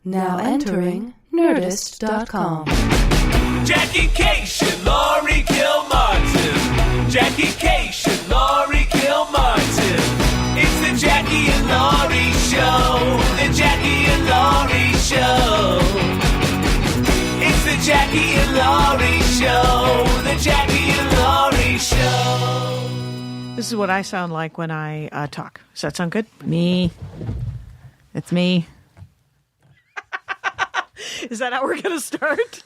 Now entering Nerdist.com. Jackie Cation, Laurie Kilmartin. Jackie Cation, Laurie Kilmartin. It's the Jackie and Laurie Show. The Jackie and Laurie Show. It's the Jackie and Laurie Show. The Jackie and Laurie Show. This is what I sound like when I talk. Does that sound good? Me. It's me. Is that how we're going to start?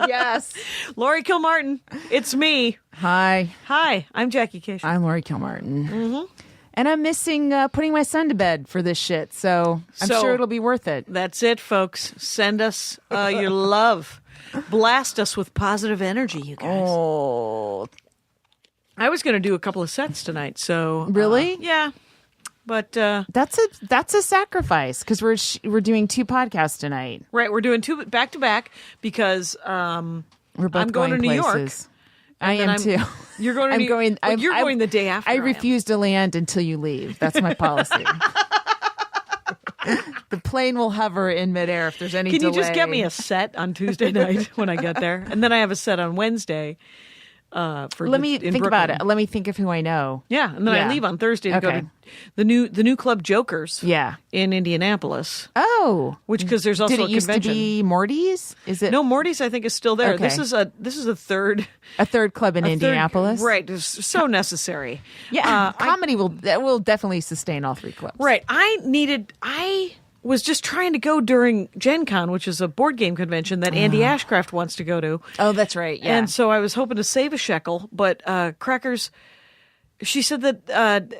Yes. Laurie Kilmartin, it's me. Hi. Hi, I'm Jackie Cation. I'm Laurie Kilmartin. Mm-hmm. And I'm missing putting my son to bed for this shit, so I'm sure it'll be worth it. That's it, folks. Send us your love. Blast us with positive energy, you guys. Oh. I was going to do a couple of sets tonight, so... Really? Yeah. But that's a sacrifice because we're doing 2 podcasts tonight. Right, we're doing 2 back to back because we're both I'm going to New places. York. I am too. You're going to New York. You're going the day after. I refuse to land until you leave. That's my policy. The plane will hover in midair if there's any delay. Can you just get me a set on Tuesday night when I get there, and then I have a set on Wednesday. Let me think about it. Let me think of who I know. Yeah, and then I leave on Thursday to go to the new club Jokers. Yeah, in Indianapolis. Oh, because there's also did it a used convention. to be Morty's? Is it? No, Morty's I think is still there. Okay. This is a third club in Indianapolis. Right, it's so necessary. Yeah, comedy will definitely sustain all 3 clubs. Right, I was just trying to go during Gen Con, which is a board game convention that Andy Ashcraft wants to go to. Oh, that's right. Yeah. And so I was hoping to save a shekel, but Crackers, she said that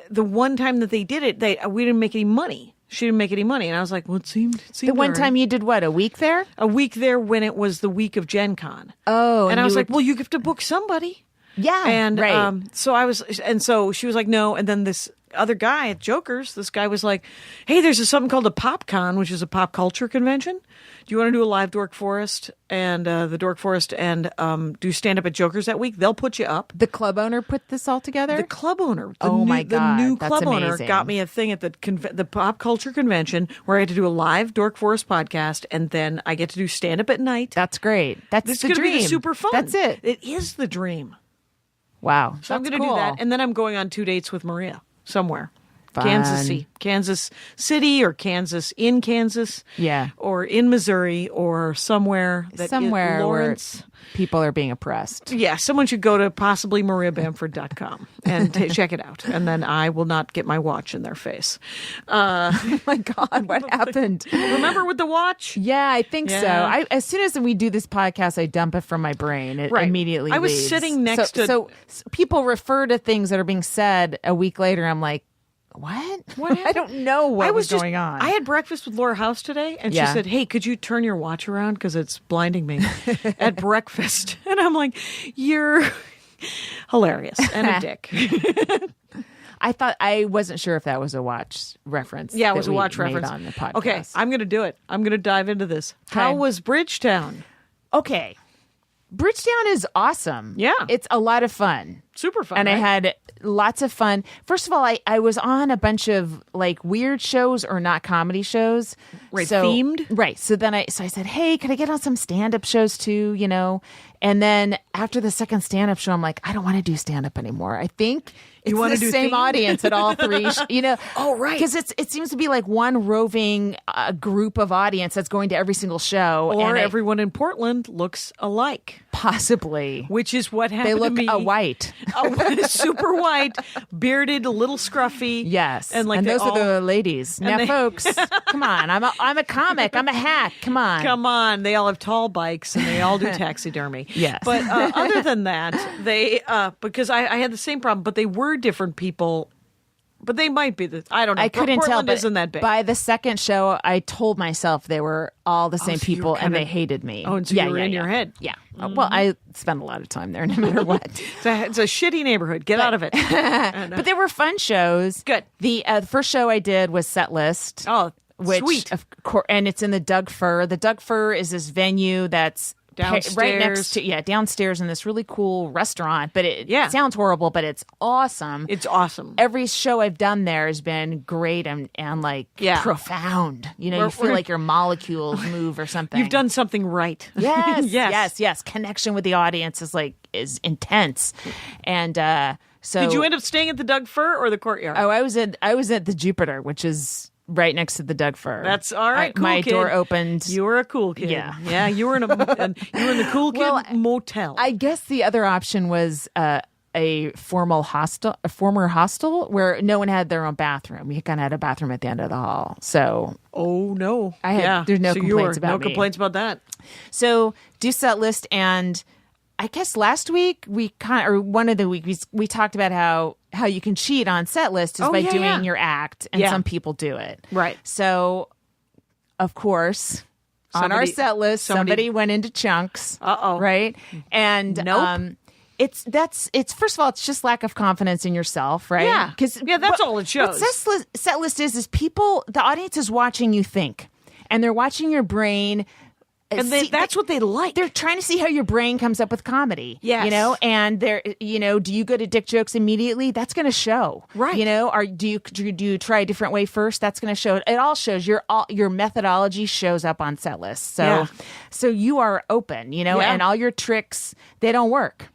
the one time that they did it, we didn't make any money. She didn't make any money. And I was like, well, it seemed the one time you did what, a week there? A week there when it was the week of Gen Con. Oh. And I was like, well, you have to book somebody. Yeah. And right. So she was like, no. And then this other guy at Jokers, this guy was like, hey, there's something called a PopCon, which is a pop culture convention. Do you want to do a live Dork Forest and the Dork Forest and do stand up at Jokers that week? They'll put you up. The club owner put this all together? The club owner. The new That's club amazing. owner got me a thing at the pop culture convention where I had to do a live Dork Forest podcast, and then I get to do stand up at night. That's great. That's this the is dream. Be super fun. That's it. It is the dream. Wow. So I'm going to do that, and then I'm going on 2 dates with Maria somewhere. Fun. Kansas City or Kansas, yeah, or in Missouri or somewhere Lawrence. Where people are being oppressed. Yeah, someone should go to possibly mariabamford.com and check it out, and then I will not get my watch in their face. Oh my God, what happened? Remember with the watch? Yeah, I think so. As soon as we do this podcast, I dump it from my brain. It immediately I was leaves. sitting next to... So people refer to things that are being said a week later. I'm like, what? I don't know what was going on. I had breakfast with Laura House today, and she said, hey, could you turn your watch around? Because it's blinding me at breakfast. And I'm like, you're hilarious and a dick. I wasn't sure if that was a watch reference. Yeah, it was a watch reference. On the podcast. Okay, I'm going to do it. I'm going to dive into this. Okay. How was Bridgetown? Okay. Bridgetown is awesome. Yeah. It's a lot of fun. Super fun. And right? I had lots of fun. First of all, I was on a bunch of like weird shows or not comedy shows. Right. Themed? Right. So then I said, hey, can I get on some stand-up shows too, you know? And then after the second stand-up show, I'm like, I don't want to do stand-up anymore. I think it's the same audience at all 3, you know? Oh, right. Because it seems to be like one roving group of audience that's going to every single show. Or everyone in Portland looks alike. Possibly. Which is what happened They look to me. white. Super white, bearded, a little scruffy. Yes. And those are the ladies. Now, folks, come on. I'm a comic. I'm a hack. Come on. Come on. They all have tall bikes and they all do taxidermy. Yes. But other than that, they, because I had the same problem, but they were different people. But they might be I don't know. I couldn't Portland tell. Isn't that big. By the second show, I told myself they were all the same so you people were and they hated me. Oh, and so you were in your head. Yeah. Well, I spent a lot of time there no matter what. It's a shitty neighborhood. Get out of it. But they were fun shows. Good. The first show I did was Setlist. Oh, which, sweet. Of course, and it's in the Doug Fir. The Doug Fir is this venue that's downstairs. right next to downstairs in this really cool restaurant. But it sounds horrible, but it's awesome. It's awesome. Every show I've done there has been great and like profound. You feel like your molecules move or something. You've done something right. Yes. Connection with the audience is intense. And so did you end up staying at the Doug Fir or the Courtyard? Oh, I was at the Jupiter, which is right next to the Doug Fir. That's all right. Cool my kid. door opened. You were a cool kid. Yeah. You were in the cool kid motel. I guess the other option was a former hostel where no one had their own bathroom. We kind of had a bathroom at the end of the hall. So, oh no, there's no complaints about me. No complaints about that. So do Setlist, and I guess last week one of the weeks we talked about how you can cheat on Setlist is by doing your act, and some people do it. Right. So, of course, on our Setlist, somebody went into chunks. Right. And nope. It's first of all, it's just lack of confidence in yourself, right? Yeah. That's all it shows. What Setlist is people, the audience is watching you think, and they're watching your brain. And that's what they like. They're trying to see how your brain comes up with comedy. Yes. And they're, do you go to dick jokes immediately? That's going to show. Right. Or do you try a different way first? That's going to show. It all shows. Your methodology shows up on Setlist. So you are open, and all your tricks, they don't work.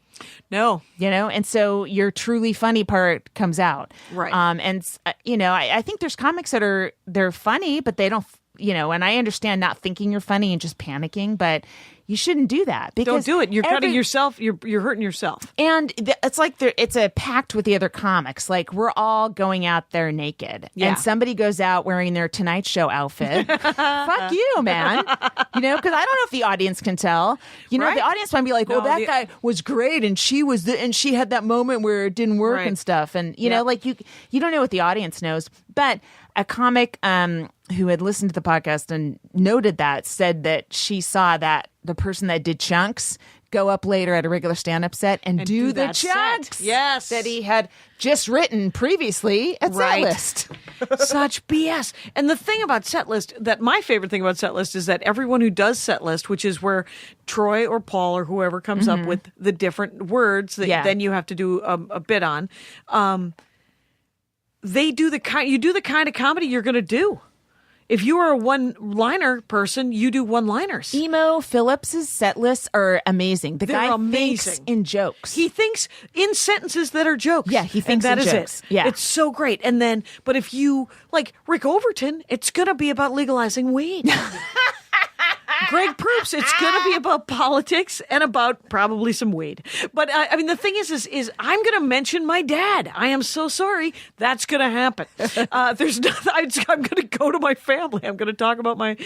No. And so your truly funny part comes out. Right. I think there's comics that they're funny, but they don't, and I understand not thinking you're funny and just panicking, but you shouldn't do that. Because don't do it. You're cutting yourself. You're hurting yourself. And it's like it's a pact with the other comics. Like, we're all going out there naked. Yeah. And somebody goes out wearing their Tonight Show outfit. Fuck you, man. Because I don't know if the audience can tell. Right. The audience might be like, that guy was great, and she was and she had that moment where it didn't work and stuff. And, you don't know what the audience knows. But a comic who had listened to the podcast and noted that said that she saw that the person that did chunks go up later at a regular stand-up set and do the chunks that he had just written previously at Setlist. Such BS. And the thing about Setlist, my favorite thing about Setlist is that everyone who does Setlist, which is where Troy or Paul or whoever comes up with the different words that then you have to do a bit on, you do the kind of comedy you're going to do. If you are a one-liner person, you do one-liners. Emo Phillips's set lists are amazing. They're guy amazing. Thinks in jokes. He thinks in sentences that are jokes. Yeah, he thinks and that in is jokes. it. Yeah. It's so great. And then, but if you, like Rick Overton, it's going to be about legalizing weed. Greg Proops, it's going to be about politics and about probably some weed. But the thing is I'm going to mention my dad. I am so sorry. That's going to happen. There's nothing. I'm going to go to my family. I'm going to talk about my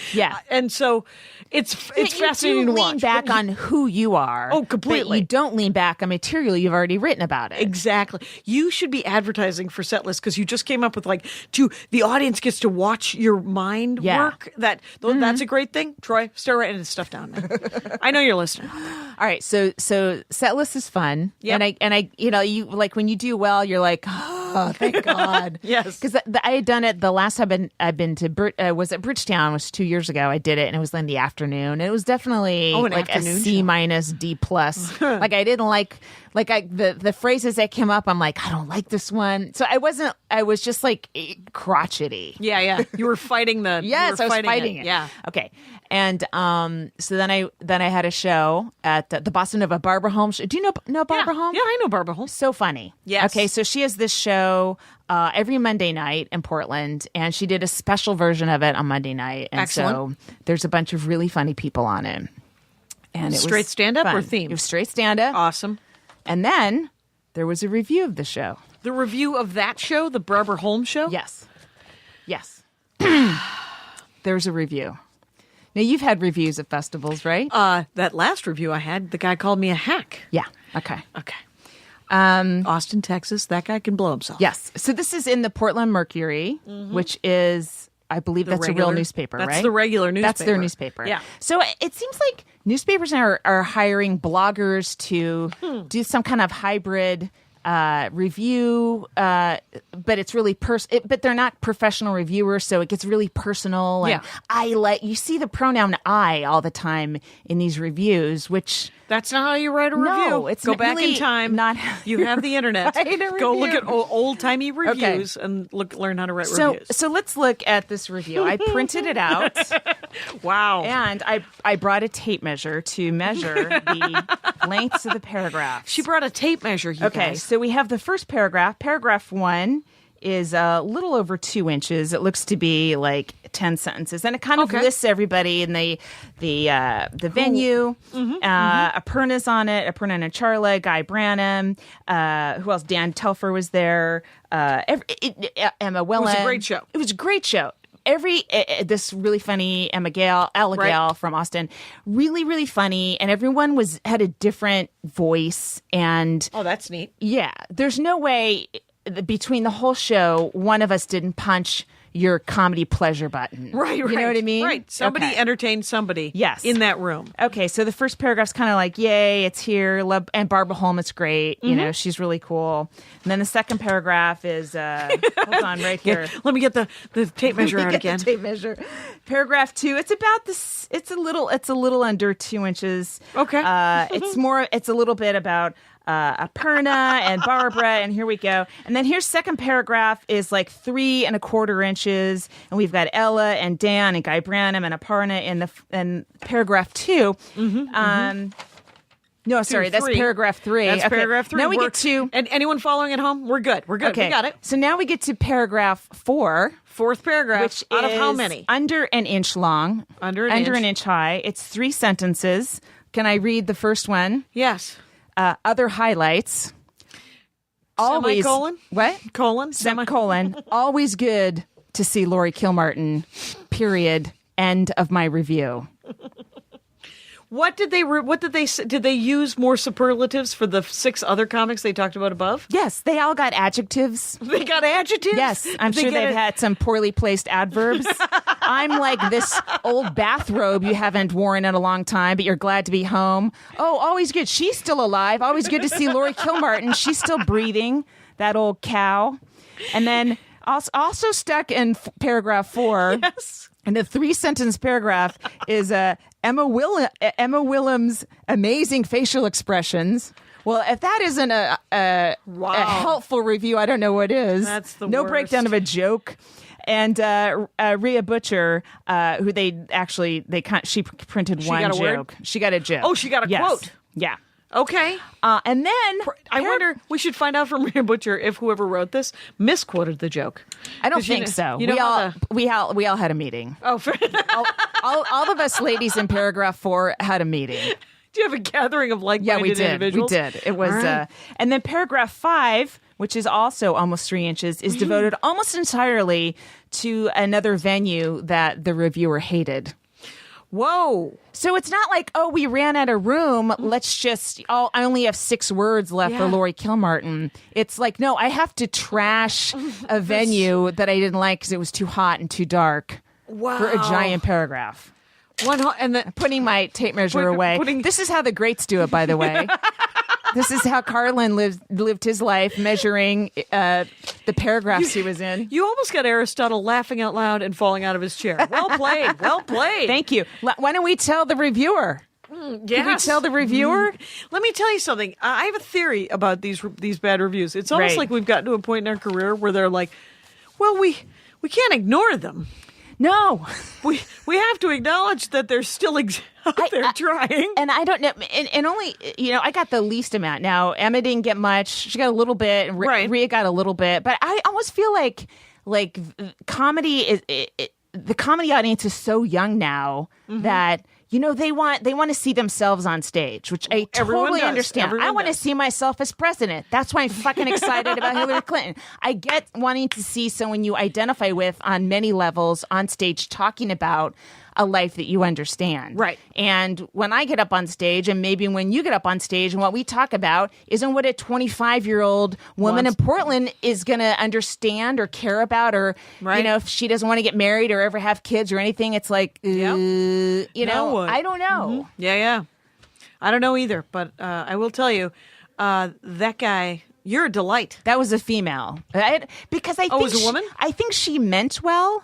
and so it's fascinating to watch. Lean back on who you are. Oh, completely. But you don't lean back on material you've already written about it. Exactly. You should be advertising for Setlist because you just came up with the audience gets to watch your mind work. That's a great thing. Troy, start writing this stuff down there. I know you're listening. All right, so Setlist is fun. Yep. And I you like when you do well, you're like, oh, thank God. Yes. Because I had done it the last time I've been to was at Bridgetown, was 2 years ago. I did it, and it was in the afternoon. It was definitely like a C- D+. Like I didn't like the phrases that came up. I'm like, I don't like this one. So I was just like crotchety. Yeah. You were fighting the. Yes, I was fighting it. Yeah. Okay. And so then I had a show at the Boston Nova Barbra Holmes show. Do you know Barbra Holmes? Yeah, I know Barbra Holmes. So funny. Yes. Okay, so she has this show every Monday night in Portland, and she did a special version of it on Monday night. And Excellent. so there's a bunch of really funny people on it. And it straight was stand-up fun. or theme? It was straight stand-up. Awesome. And then there was a review of the show. The review of that show, the Barbara Holmes show? Yes. There's a review. Now, you've had reviews at festivals, right? That last review I had, the guy called me a hack. Yeah. Okay. Austin, Texas, that guy can blow himself. Yes. So this is in the Portland Mercury, which is, I believe that's a real newspaper, right? That's the regular newspaper. That's their newspaper. Yeah. So it seems like newspapers are hiring bloggers to do some kind of hybrid review, but it's really but they're not professional reviewers, so it gets really personal. And you see the pronoun I all the time in these reviews, which that's not how you write a review. No, it's go back really in time. Not you have the internet. Go look at old timey reviews and learn how to write reviews. So let's look at this review. I printed it out. Wow. And I brought a tape measure to measure the lengths of the paragraphs. She brought a tape measure, you guys. So we have the first paragraph. Paragraph 1 is a little over 2 inches. It looks to be like 10 sentences. And it kind of lists everybody in the venue. Aparna's on it. Aparna and Charla, Guy Branum. Who else? Dan Telfer was there. Emma Wellen. It was a great show. It was a great show. This really funny Ella Gale from Austin, really, really funny. And everyone had a different voice. And oh, that's neat. Yeah. There's no way between the whole show, one of us didn't punch your comedy pleasure button. Right. You know what I mean? Right. Somebody entertained somebody in that room. Okay, so the first paragraph's kind of like, yay, it's here. And Barbara Holm is great. You know, she's really cool. And then the second paragraph is, hold on, right here. Let me get the tape measure out again. The tape measure. Paragraph 2, it's about this, it's a little under 2 inches. Okay. It's a little bit about Aparna and Barbara, and here we go. And then here's second paragraph is like 3 1/4 inches, and we've got Ella and Dan and Guy Branum and Aparna in paragraph 2. No, sorry, that's paragraph 3. That's paragraph 3. Now we get to... And anyone following at home, we're good. We're good. Okay. We got it. So now we get to paragraph 4. Fourth paragraph. Which out is of how many? Under an inch long. Under an inch high. It's 3 sentences. Can I read the first one? Yes. Other highlights. Always. Semicolon? What? Colon? Semicolon. Always good to see Laurie Kilmartin. Period. End of my review. Did they use more superlatives for the 6 other comics they talked about above? Yes, they all got adjectives. They got adjectives? Yes, I'm sure they've had some poorly placed adverbs. I'm like this old bathrobe you haven't worn in a long time, but you're glad to be home. Oh, always good. She's still alive. Always good to see Laurie Kilmartin. She's still breathing, that old cow. And then also stuck in paragraph 4. Yes. And the 3-sentence paragraph is Emma Willem's amazing facial expressions. Well, if that isn't a helpful review, I don't know what is. That's the no worst. Breakdown of a joke. And Rhea Butcher, who she printed one got a joke. word? She got a joke. Oh, she got a quote. Yeah. Okay. And then I wonder, we should find out from Rhea Butcher if whoever wrote this misquoted the joke. I don't think so. You know we all had a meeting. Oh, fair. all of us ladies in paragraph 4 had a meeting. Do you have a gathering of like-minded individuals? We did. It was, right. And then paragraph 5, which is also almost 3 inches, is devoted almost entirely to another venue that the reviewer hated. Whoa. So it's not like, oh, we ran out of room. Let's just, I only have 6 words left for Laurie Kilmartin. It's like, no, I have to trash a venue that I didn't like because it was too hot and too dark for a giant paragraph. Putting my tape measure away. This is how the greats do it, by the way. This is how Carlin lived his life, measuring the paragraphs he was in. You almost got Aristotle laughing out loud and falling out of his chair. Well played. Well played. Thank you. Why don't we tell the reviewer? Yes. Can we tell the reviewer? Let me tell you something. I have a theory about these bad reviews. It's almost like we've gotten to a point in our career where they're like, well, we can't ignore them. No. We have to acknowledge that they're still out there trying. And I don't know. And only, I got the least amount. Now, Emma didn't get much. She got a little bit. And Rhea got a little bit. But I almost feel like comedy is... the comedy audience is so young now that... they want to see themselves on stage, which I totally understand. I want to see myself as president. That's why I'm fucking excited about Hillary Clinton. I get wanting to see someone you identify with on many levels on stage talking about a life that you understand. Right. And when I get up on stage, and maybe when you get up on stage, and what we talk about isn't what a 25-year-old woman in Portland is going to understand or care about, or, if she doesn't want to get married or ever have kids or anything, it's like, I don't know. Mm-hmm. Yeah. I don't know either, but I will tell you, that guy You're a delight. That was a female. Because I think it was a woman? I think she meant well.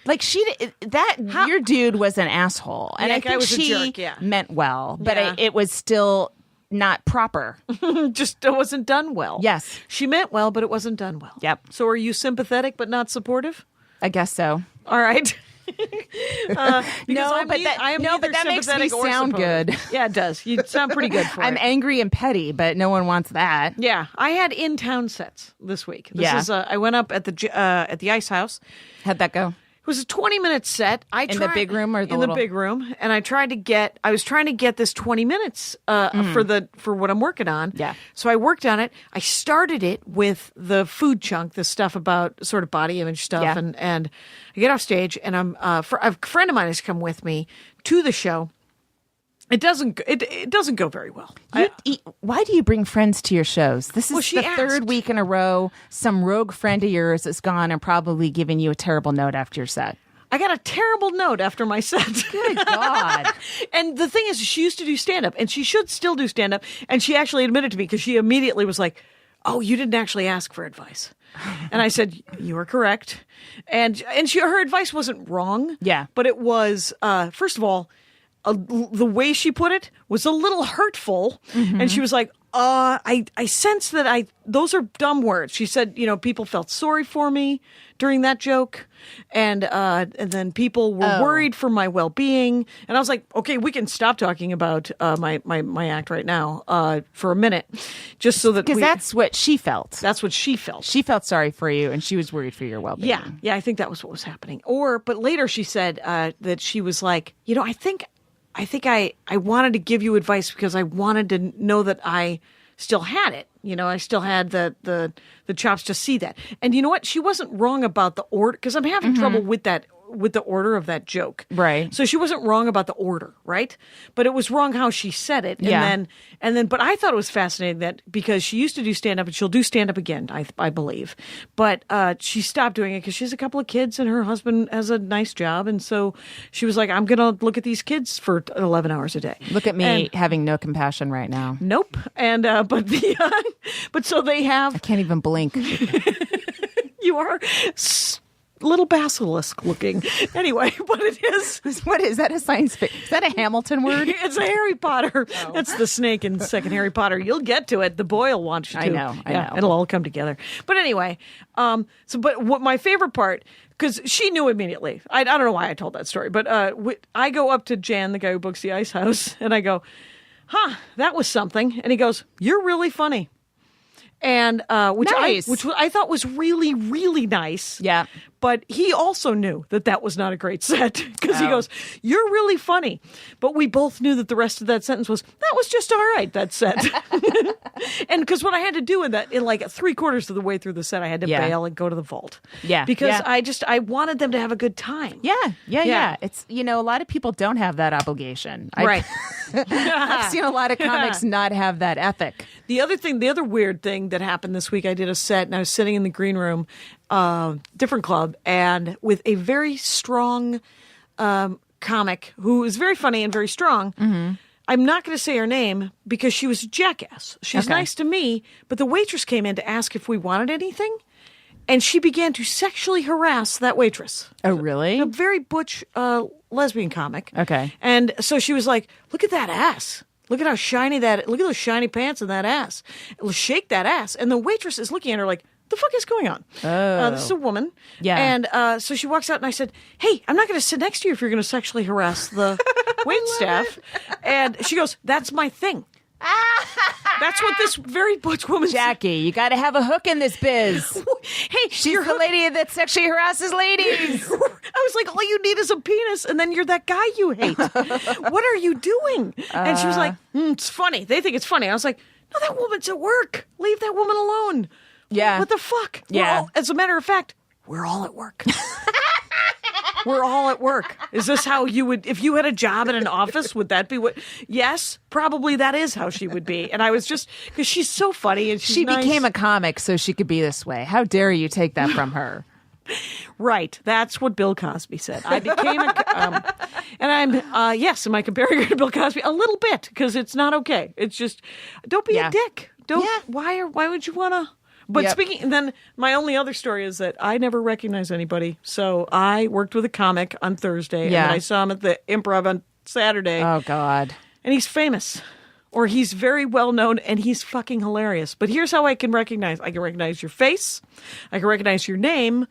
Like your dude was an asshole, and Yeah, I guy think was a she jerk, yeah. meant well, but Yeah. it was still not proper. Just it wasn't done well. Yes. She meant well, but it wasn't done well. Yep. So are you sympathetic but not supportive? I guess so. All right. But that makes me sound good. Yeah, it does. You sound pretty good for I'm it. angry and petty, but no one wants that. Yeah, I had in-town sets this week. Yeah. I went up at the Ice House. How'd that go? It was a 20-minute set. In the big room or the in little? the big room, and I was trying to get this 20 minutes for what I'm working on. Yeah. So I worked on it. I started it with the food chunk, the stuff about sort of body image stuff, Yeah. and I get off stage, and a friend of mine has come with me to the show. It doesn't go very well. Why do you bring friends to your shows? This is she the asked. third week in a row. Some rogue friend of yours is gone and probably giving you a terrible note after your set. I got a terrible note after my set. Good God. And the thing is, she used to do stand-up, and she should still do stand-up, and she actually admitted to me, because she immediately was like, oh, you didn't actually ask for advice. And I said, you are correct. And her advice wasn't wrong. Yeah. But it was, first of all, the way she put it was a little hurtful. Mm-hmm. And she was like, I sense that those are dumb words. She said, people felt sorry for me during that joke. And then people were worried for my well-being. And I was like, okay, we can stop talking about my act right now for a minute. Just so that Because that's what she felt. That's what she felt. She felt sorry for you, and she was worried for your well-being. Yeah, I think that was what was happening. But later she said that she was like, I think I wanted to give you advice because I wanted to know that I still had it. I still had the chops to see that. And you know what? She wasn't wrong about the order, because I'm having trouble with the order of that joke. Right. So she wasn't wrong about the order, right? But it was wrong how she said it. And then but I thought it was fascinating that, because she used to do stand up, and she'll do stand up again, I believe. But she stopped doing it because she has a couple of kids and her husband has a nice job, and so she was like, I'm going to look at these kids for 11 hours a day. Look at me having no compassion right now. Nope. And but so they have. I can't even blink. You are little basilisk looking. Anyway, but it is. What is that? A science fiction? Is that a Hamilton word? It's a Harry Potter. Oh. That's the snake in second Harry Potter. You'll get to it. The boy will want you to. I know. It'll all come together. But anyway, but what my favorite part, because she knew immediately. I don't know why I told that story, but I go up to Jan, the guy who books the Ice House, and I go, that was something. And he goes, you're really funny. And which I thought was really, really nice. Yeah. But he also knew that was not a great set, because he goes, you're really funny. But we both knew that the rest of that sentence was, that was just all right, that set. And because what I had to do in like 3/4 of the way through the set, I had to bail and go to the vault. Yeah. Because I wanted them to have a good time. Yeah. It's, a lot of people don't have that obligation. Right. I've seen a lot of comics not have that ethic. The other weird thing that happened this week, I did a set and I was sitting in the green room, different club, and with a very strong comic who is very funny and very strong. Mm-hmm. I'm not going to say her name because she was a jackass. She's nice to me, but the waitress came in to ask if we wanted anything, and she began to sexually harass that waitress. Oh, really? A very butch lesbian comic. Okay. And so she was like, look at that ass. Look at how shiny look at those shiny pants and that ass. Shake that ass. And the waitress is looking at her like, the fuck is going on? This is a woman. Yeah. And so she walks out and I said, hey, I'm not going to sit next to you if you're going to sexually harass the wait staff. And she goes, that's my thing. That's what this very butch woman Jackie, you got to have a hook in this biz. Hey, she's the lady that sexually harasses ladies. I was like, all you need is a penis, and then you're that guy you hate. What are you doing? And she was like, it's funny. They think it's funny. I was like, no, that woman's at work. Leave that woman alone. Yeah. What the fuck? Yeah. As a matter of fact, we're all at work. We're all at work. Is this how you would, if you had a job in an office, would that be what? Yes, probably that is how she would be. And I was just, because she's so funny and she's she nice. became a comic so she could be this way. How dare you take that from her? Right. That's what Bill Cosby said. I became and am I comparing her to Bill Cosby? A little bit, because it's not okay. It's just, don't be a dick. Don't. Yeah. Why would you want to? But Yep. then my only other story is that I never recognize anybody. So I worked with a comic on Thursday, and Yeah. then I saw him at the Improv on Saturday, Oh God. and he's famous. Or he's very well known, and he's fucking hilarious. But here's how I can recognize. I can recognize your face, I can recognize your name,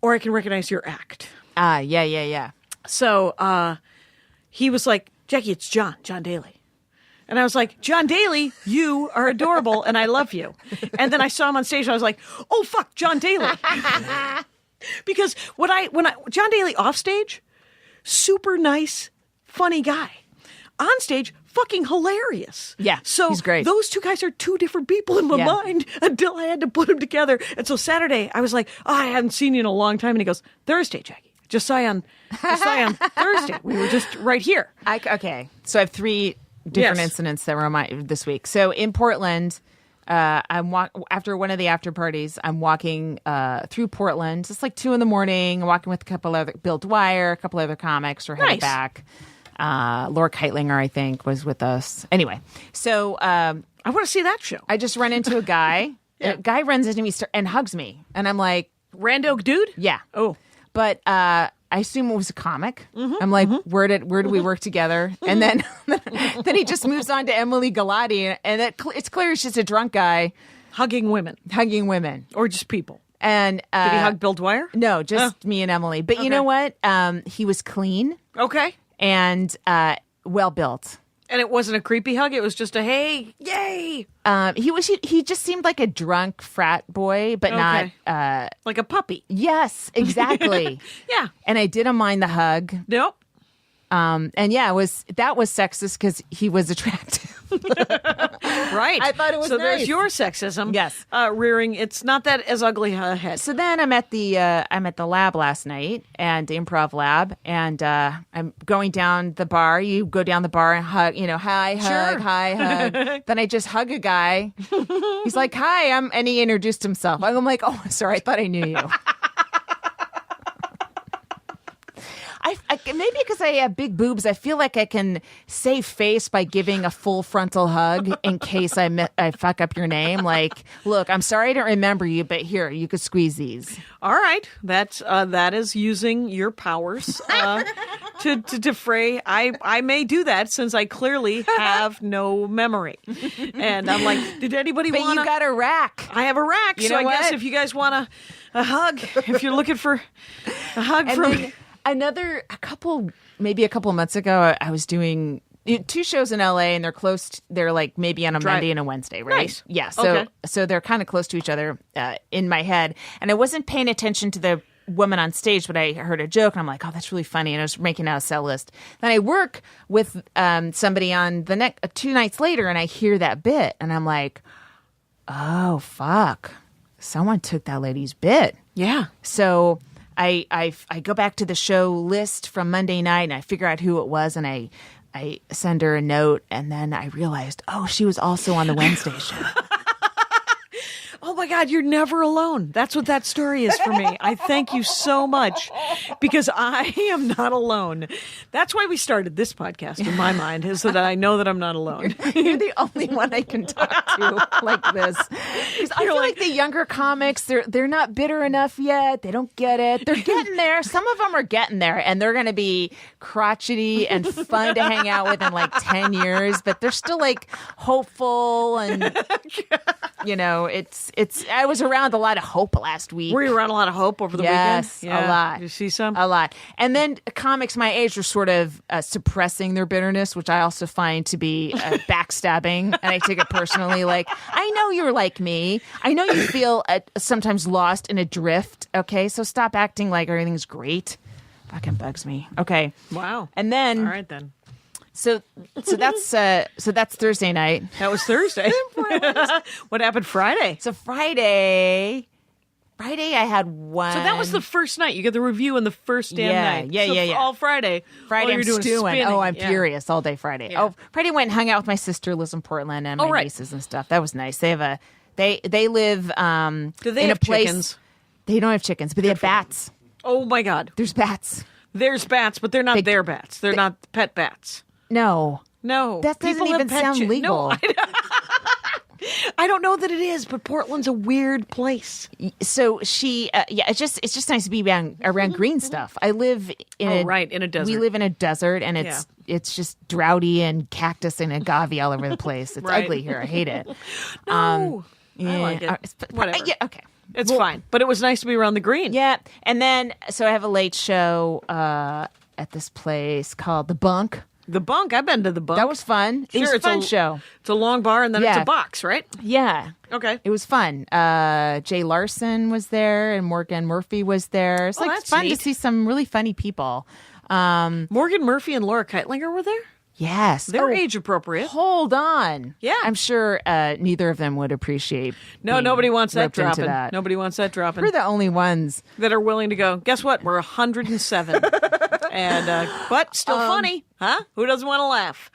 or I can recognize your act. Yeah. So he was like, Jackie, it's John Daly. And I was like, John Daly, you are adorable, and I love you. And then I saw him on stage, and I was like, oh, fuck, John Daly. Because when I John Daly off stage, super nice, funny guy. On stage, fucking hilarious. Yeah, so he's great. Those two guys are two different people in my Yeah. mind until I had to put them together. And so Saturday, I was like, oh, I hadn't seen you in a long time. And he goes, Thursday, Jackie. Just saw you on Thursday. We were just right here. Okay. So I have 3 different Yes. incidents that were this week. So in Portland, after one of the after parties, I'm walking through Portland. It's like 2 a.m. I'm walking with a couple other Bill Dwyer, a couple other comics. We're headed Nice. back. Laura Keitlinger, I think, was with us. Anyway, so I want to see that show. I just run into a guy. A guy runs into me and hugs me, and I'm like, Rando dude? yeah. Oh. But I assume it was a comic. I'm like, where did we work together? And then he just moves on to Emily Galati, and it's clear he's just a drunk guy Hugging women. Or Just people. and Did he hug Bill Dwyer? No, just me and Emily. But you know what? He was clean Okay. and well built. And it wasn't a creepy hug. It was just a, hey, yay. He just seemed like a drunk frat boy, but Okay. not. Like a puppy. Yes, exactly. Yeah. And I didn't mind the hug. Nope. And yeah, that was sexist because he was attractive. Right. I thought it was So nice. there's your sexism. Yes. Rearing. It's not that as ugly a head. So then I'm at the lab last night, and the improv lab, and I'm going down the bar. You go down the bar and hug, hi, hug, Sure. hi, hug. Then I just hug a guy. He's like, hi, and he introduced himself. I'm like, oh, sorry, I thought I knew you. Maybe because I have big boobs, I feel like I can save face by giving a full frontal hug in case I fuck up your name. Like, look, I'm sorry I don't remember you, but here, you could squeeze these. All right. That is using your powers to defray. I may do that since I clearly have no memory. And I'm like, did anybody But want you got a rack. I have a rack, You so know I guess what? if you guys want a hug, if you're looking for a hug And from then maybe a couple months ago, I was doing 2 shows in LA, and they're close. They're like maybe on a Monday and a Wednesday, right? Nice. Yeah. Okay. So they're kind of close to each other in my head, and I wasn't paying attention to the woman on stage, but I heard a joke, and I'm like, oh, that's really funny, and I was making out a Setlist. Then I work with somebody on the next 2 nights later, and I hear that bit, and I'm like, oh fuck, someone took that lady's bit. Yeah. So I go back to the show list from Monday night, and I figure out who it was, and I send her a note, and then I realized, oh, she was also on the Wednesday show. Oh my God, you're never alone. That's what that story is for me. I thank you so much because I am not alone. That's why we started this podcast in my mind, is so that I know that I'm not alone. You're the only one I can talk to like this. 'Cause I feel like the younger comics, they're not bitter enough yet. They don't get it. They're getting there. Some of them are getting there, and they're going to be crotchety and fun to hang out with in like 10 years, but they're still like hopeful and, I was around a lot of hope last week. Were you around a lot of hope over the Yes, weekend? a lot. Did you see some? A lot. And then comics my age are sort of suppressing their bitterness, which I also find to be backstabbing. And I take it personally. Like, I know you're like me. I know you feel sometimes lost in a drift. Okay, so stop acting like everything's great. Fucking bugs me. Okay. Wow. And then, All right then. so that's Thursday night. That was Thursday. What happened Friday? So Friday I had one. So that was the first night. You get the review on the first damn night. Yeah, So yeah. All Friday. Friday, all I'm you're doing is stewing. spinning. Oh, I'm Yeah. furious all day Friday. Yeah. Oh, Friday went and hung out with my sister, lives in Portland, and my right. nieces and stuff. That was nice. They have they live Do they in have a place. chickens? They don't have chickens, but they have bats. Oh my God. There's bats. There's bats, but they're not their bats. They're not pet bats. No, No. that doesn't People have even pet sound No, legal. I don't know that it is, but Portland's a weird place. So she, it's just nice to be around green stuff. I live in in a desert. We live in a desert, and it's just droughty and cactus and agave all over the place. It's ugly here. I hate it. No, I like it. Whatever. Yeah, okay. It's fine, but it was nice to be around the green. Yeah, and then so I have a late show at this place called The Bunk. The Bunk. I've been to the Bunk. That was fun. It was a fun show. It's a long bar, and then it's a box, right? Yeah. Okay. It was fun. Jay Larson was there, and Morgan Murphy was there. It's that's fun neat. to see some really funny people. Morgan Murphy and Laura Keitlinger were there? Yes. They're age appropriate. Hold on. Yeah. I'm sure neither of them would appreciate. No, nobody wants that roped into dropping. that. Nobody wants that dropping. We're the only ones that are willing to go, guess what? We're 107. And, but still funny. Huh? Who doesn't want to laugh?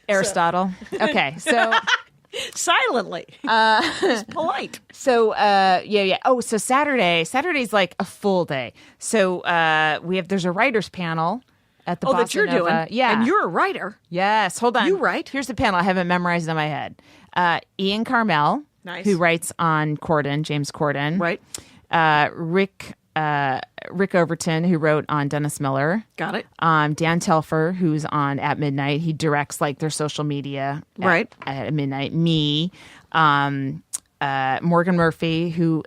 Aristotle. Okay. So. Silently. It's polite. So, yeah. Oh, so Saturday's like a full day. So, there's a writer's panel at the Boston that you're Nova. doing. Yeah. And you're a writer. Yes. Hold on. You write? Here's the panel. I have it memorized in my head. Ian Carmel, nice, who writes on Corden, James Corden. Right. Rick Overton, who wrote on Dennis Miller. Got it. Dan Telfer, who's on At Midnight. He directs like their social media. Right. At Midnight. Me. Morgan Murphy, who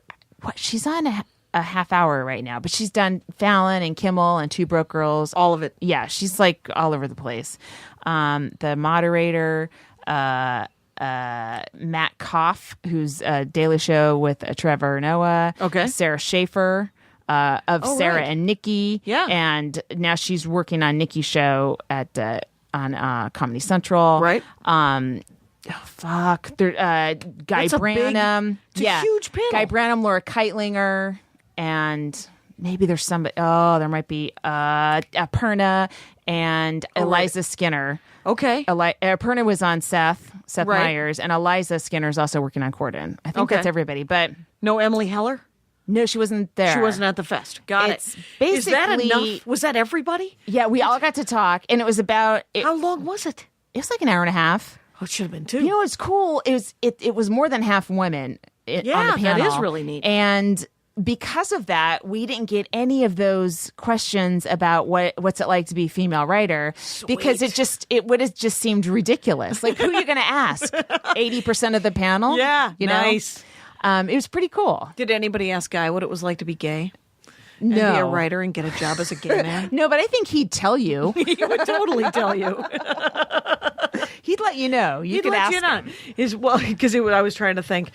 she's on a half hour right now, but she's done Fallon and Kimmel and Two Broke Girls. All of it. Yeah, she's like all over the place. The moderator, Matt Koff, who's a Daily Show with Trevor Noah. Okay. Sarah Schaefer of Sarah right. and Nikki. Yeah. And now she's working on Nikki's show on Comedy Central. Right. Guy Branum. It's a huge panel. Guy Branum, Laura Keitlinger, and maybe there's somebody. Oh, there might be Perna and Eliza Skinner. Okay. Perna was on Seth Right. Meyers, and Eliza Skinner's also working on Corden. I think that's everybody. But no Emily Heller? no, she wasn't there. She wasn't at the fest. Got It's it. Is that basically- enough? Was that everybody? Yeah, we all got to talk, and it was about. How long was it? It was like an hour and a half. Oh, it should have been two. You know what's cool? It was more than half women. On the that panel. is really neat. And because of that, we didn't get any of those questions about what's it like to be a female writer, because it would have just seemed ridiculous. Like, who are you going to ask? 80% of the panel? Yeah, you know? nice. It was pretty cool. Did anybody ask Guy what it was like to be gay? And No. be a writer and get a job as a gay man? No, but I think he'd tell you. He would totally tell you. He'd let you know. You could ask him. Because I was trying to think,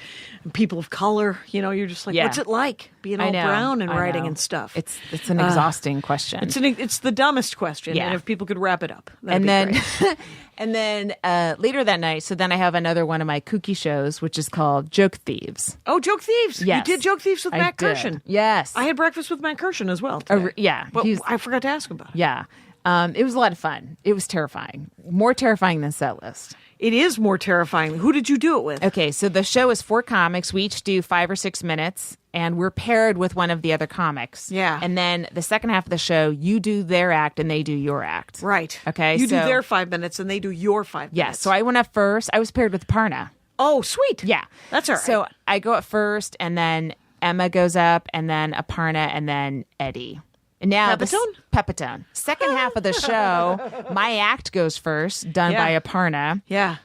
people of color. You know, you're just like, Yeah. what's it like being I all know, brown and I writing know. and stuff? It's an exhausting question. It's the dumbest question. Yeah. And if people could wrap it up, that'd and be then great. and then later that night, so then I have another one of my kooky shows, which is called Joke Thieves. Oh, Joke Thieves! Yes. You did Joke Thieves with I Matt did. Kirshen. Yes, I had breakfast with Matt Kirshen as well today. yeah, but he's- I forgot to ask him about it. yeah. It was a lot of fun. It was terrifying, more terrifying than Setlist. It is more terrifying. Who did you do it with? Okay, so the show is 4 comics. We each do 5 or 6 minutes, and we're paired with one of the other comics. Yeah. And then the second half of the show, you do their act and they do your act. Right. Okay, You do so- their 5 minutes and they do your 5 Yeah, minutes. so I went up first. I was paired with Parna. Oh, sweet. Yeah. That's all right. So I go up first, and then Emma goes up, and then Aparna, and then Eddie. And now Pepitone. Second half of the show, my act goes first, done Yeah. by Aparna. Yeah.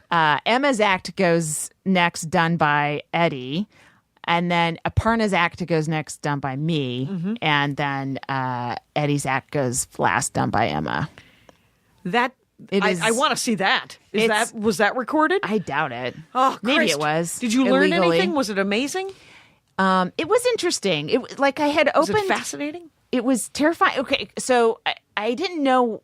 Emma's act goes next, done by Eddie. And then Aparna's act goes next, done by me. Mm-hmm. And then Eddie's act goes last, done by Emma. That It is- I want to see that. Was that recorded? I doubt it. Oh, maybe Christ. it was. Did you learn illegally. anything? Was it amazing? It was interesting. It like I had Was opened. it fascinating? It was terrifying. Okay, so I didn't know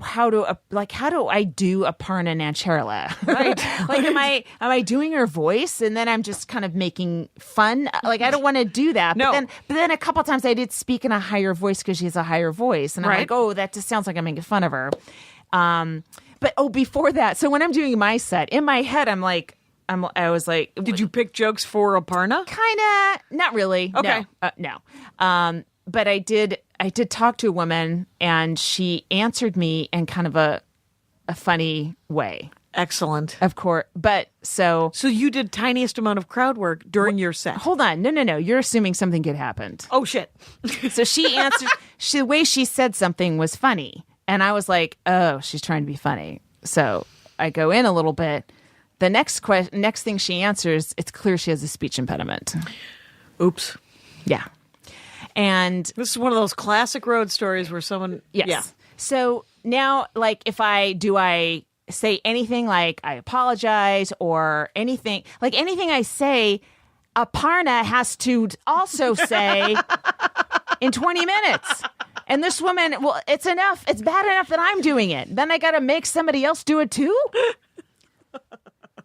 how do I do Aparna Nancherla? Right. Like, am I doing her voice, and then I'm just kind of making fun? Like, I don't want to do that. No. But then a couple times I did speak in a higher voice because she has a higher voice, and I'm Right. like, oh, that just sounds like I'm making fun of her. But before that, so when I'm doing my set in my head, I was like, Did you pick jokes for Aparna? kind of, not really. Okay. No. But I did talk to a woman, and she answered me in kind of a funny way. Excellent. of course. But so you did tiniest amount of crowd work during your set. hold on. No. You're assuming something good happened. Oh, shit. So she answered, the way she said something was funny. And I was like, oh, she's trying to be funny. So I go in a little bit. The next thing she answers, it's clear she has a speech impediment. Oops. Yeah. And This is one of those classic road stories where someone... yes. Yeah. So now, like, if I say anything like I apologize or anything I say, Aparna has to also say in 20 minutes. And this woman, well, it's enough. It's bad enough that I'm doing it. Then I got to make somebody else do it too?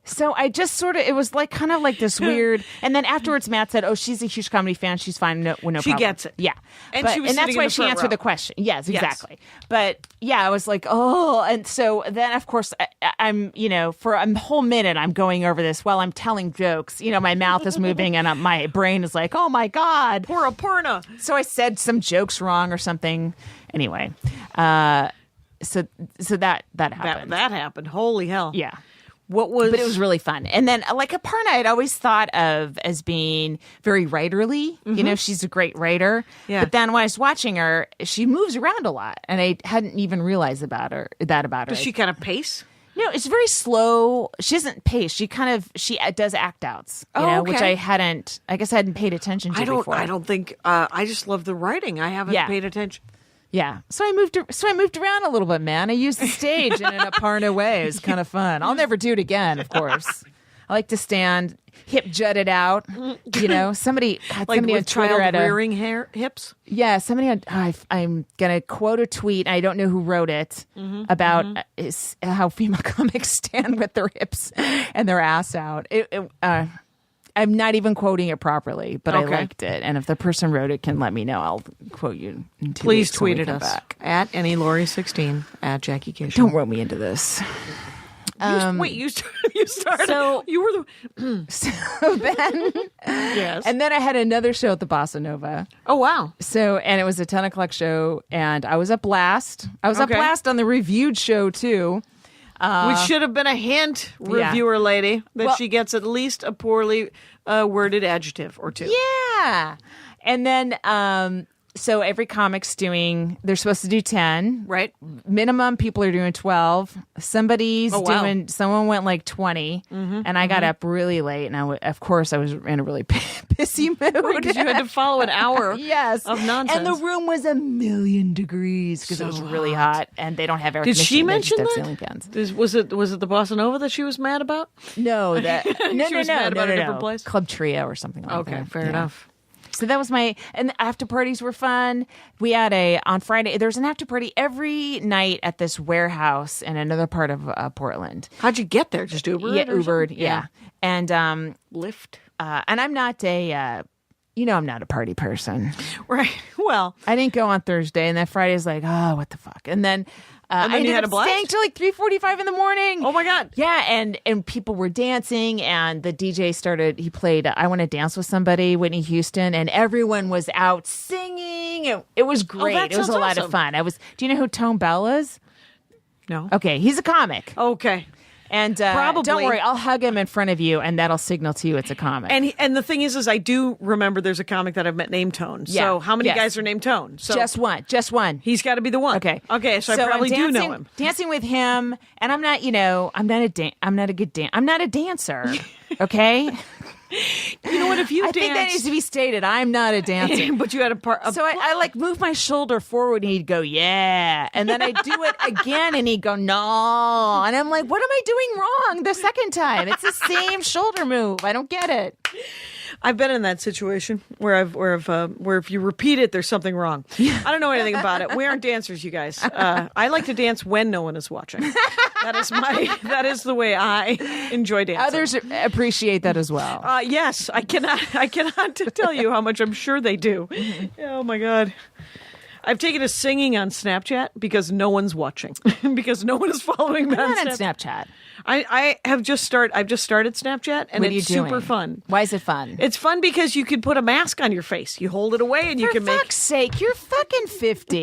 So I just sort of, it was like kind of like this weird. And then afterwards, Matt said, "Oh, she's a huge comedy fan. She's fine. No problem." She gets it. Yeah, And she was that's sitting why in the she front answered row. the question. Yes, exactly. But yeah, I was like, oh, and so then of course I'm, for a whole minute I'm going over this while I'm telling jokes. My mouth is moving and my brain is like, oh my god, Poor Aparna. so I said some jokes wrong or something. Anyway, so that happened. That happened. Holy hell. Yeah. What was... But it was really fun. And then, like, Aparna, I'd always thought of as being very writerly. She's a great writer. Yeah. But then when I was watching her, she moves around a lot. And I hadn't even realized that about her. Does she kind of pace? No, it's very slow. She doesn't pace. She does act outs, which okay. I guess I hadn't paid attention to before. I don't think... I just love the writing. I haven't paid attention. Yeah. So I moved around a little bit, man. I used the stage in an Aparna way. It was kind of fun. I'll never do it again, of course. I like to stand hip jutted out. Somebody had Like somebody on with Twitter child at rearing hips? yeah, somebody on I'm going to quote a tweet. I don't know who wrote it about how female comics stand with their hips and their ass out. I'm not even quoting it properly, but I Okay. liked it. And if the person wrote it can let me know, I'll quote you in 2 Please weeks when we tweet at come us. back. At AnnieLaurie16. At Jackie K. Don't rope me into this. Wait, you started. So- you were the... So then, Yes. and then I had another show at the Bossa Nova. Oh, wow. So, and it was a 10 o'clock show, and I was up last. I was up Okay. last on the reviewed show too. Which should have been a hint, reviewer lady, that Well- she gets at least a poorly worded adjective or two. Yeah, and then so every comic's they're supposed to do 10. Right? Minimum people are doing 12. Somebody's Oh, wow. someone went like 20, and I got up really late, and of course I was in a really pissy mood. Because you had to follow an hour Yes. of nonsense. And the room was 1,000,000 degrees because it was really hot, and they don't have air Did conditioning. she they just mention have that? ceiling fans. Was it the Bossa Nova that she was mad about? No, no, She was mad about a different place? Club Trio or something like that. Okay, fair Yeah. enough. So that was and the after parties were fun. We had on Friday, there's an after party every night at this warehouse in another part of Portland. How'd you get there? Just Ubered? Yeah, or something? Ubered, yeah. And Lyft? and I'm not I'm not a party person. Right. Well, I didn't go on Thursday, and then Friday's like, oh, what the fuck? And then then I you ended had up a blast? staying till like 3:45 in the morning. oh my God. Yeah, and people were dancing, and the DJ he played I Want to Dance with Somebody, Whitney Houston, and everyone was out singing. It was great. that It was a sounds lot of awesome. fun. Do you know who Tone Bell is? No. Okay, he's a comic. Okay. And Probably. don't worry, I'll hug him in front of you, and that'll signal to you it's a comic. And the thing is I do remember there's a comic that I've met named Tone. Yeah. So how many Yes. guys are named Tone? So just one. he's got to be the one. Okay. Okay. So I probably I'm do know him. Dancing with him, and I'm not a dancer. Okay. You know what? If you I think that needs dance, to be stated. I'm not a dancer. but you had a part. So I like move my shoulder forward, and he'd go, yeah. And then I do it again, and he'd go, no. And I'm like, what am I doing wrong the second time? It's the same shoulder move. I don't get it. I've been in that situation where if you repeat it, there's something wrong. I don't know anything about it. We aren't dancers, you guys. I like to dance when no one is watching. That is the way I enjoy dancing. Others appreciate that as well. Yes, I cannot tell you how much I'm sure they do. Oh my God. I've taken to singing on Snapchat because no one's watching, because no one is following me I'm on not on Snapchat. Snapchat. I've just started Snapchat, and What are it's you doing? super fun. Why is it fun? It's fun because you can put a mask on your face. You hold it away, and you For can make fuck's sake, you're fucking 50.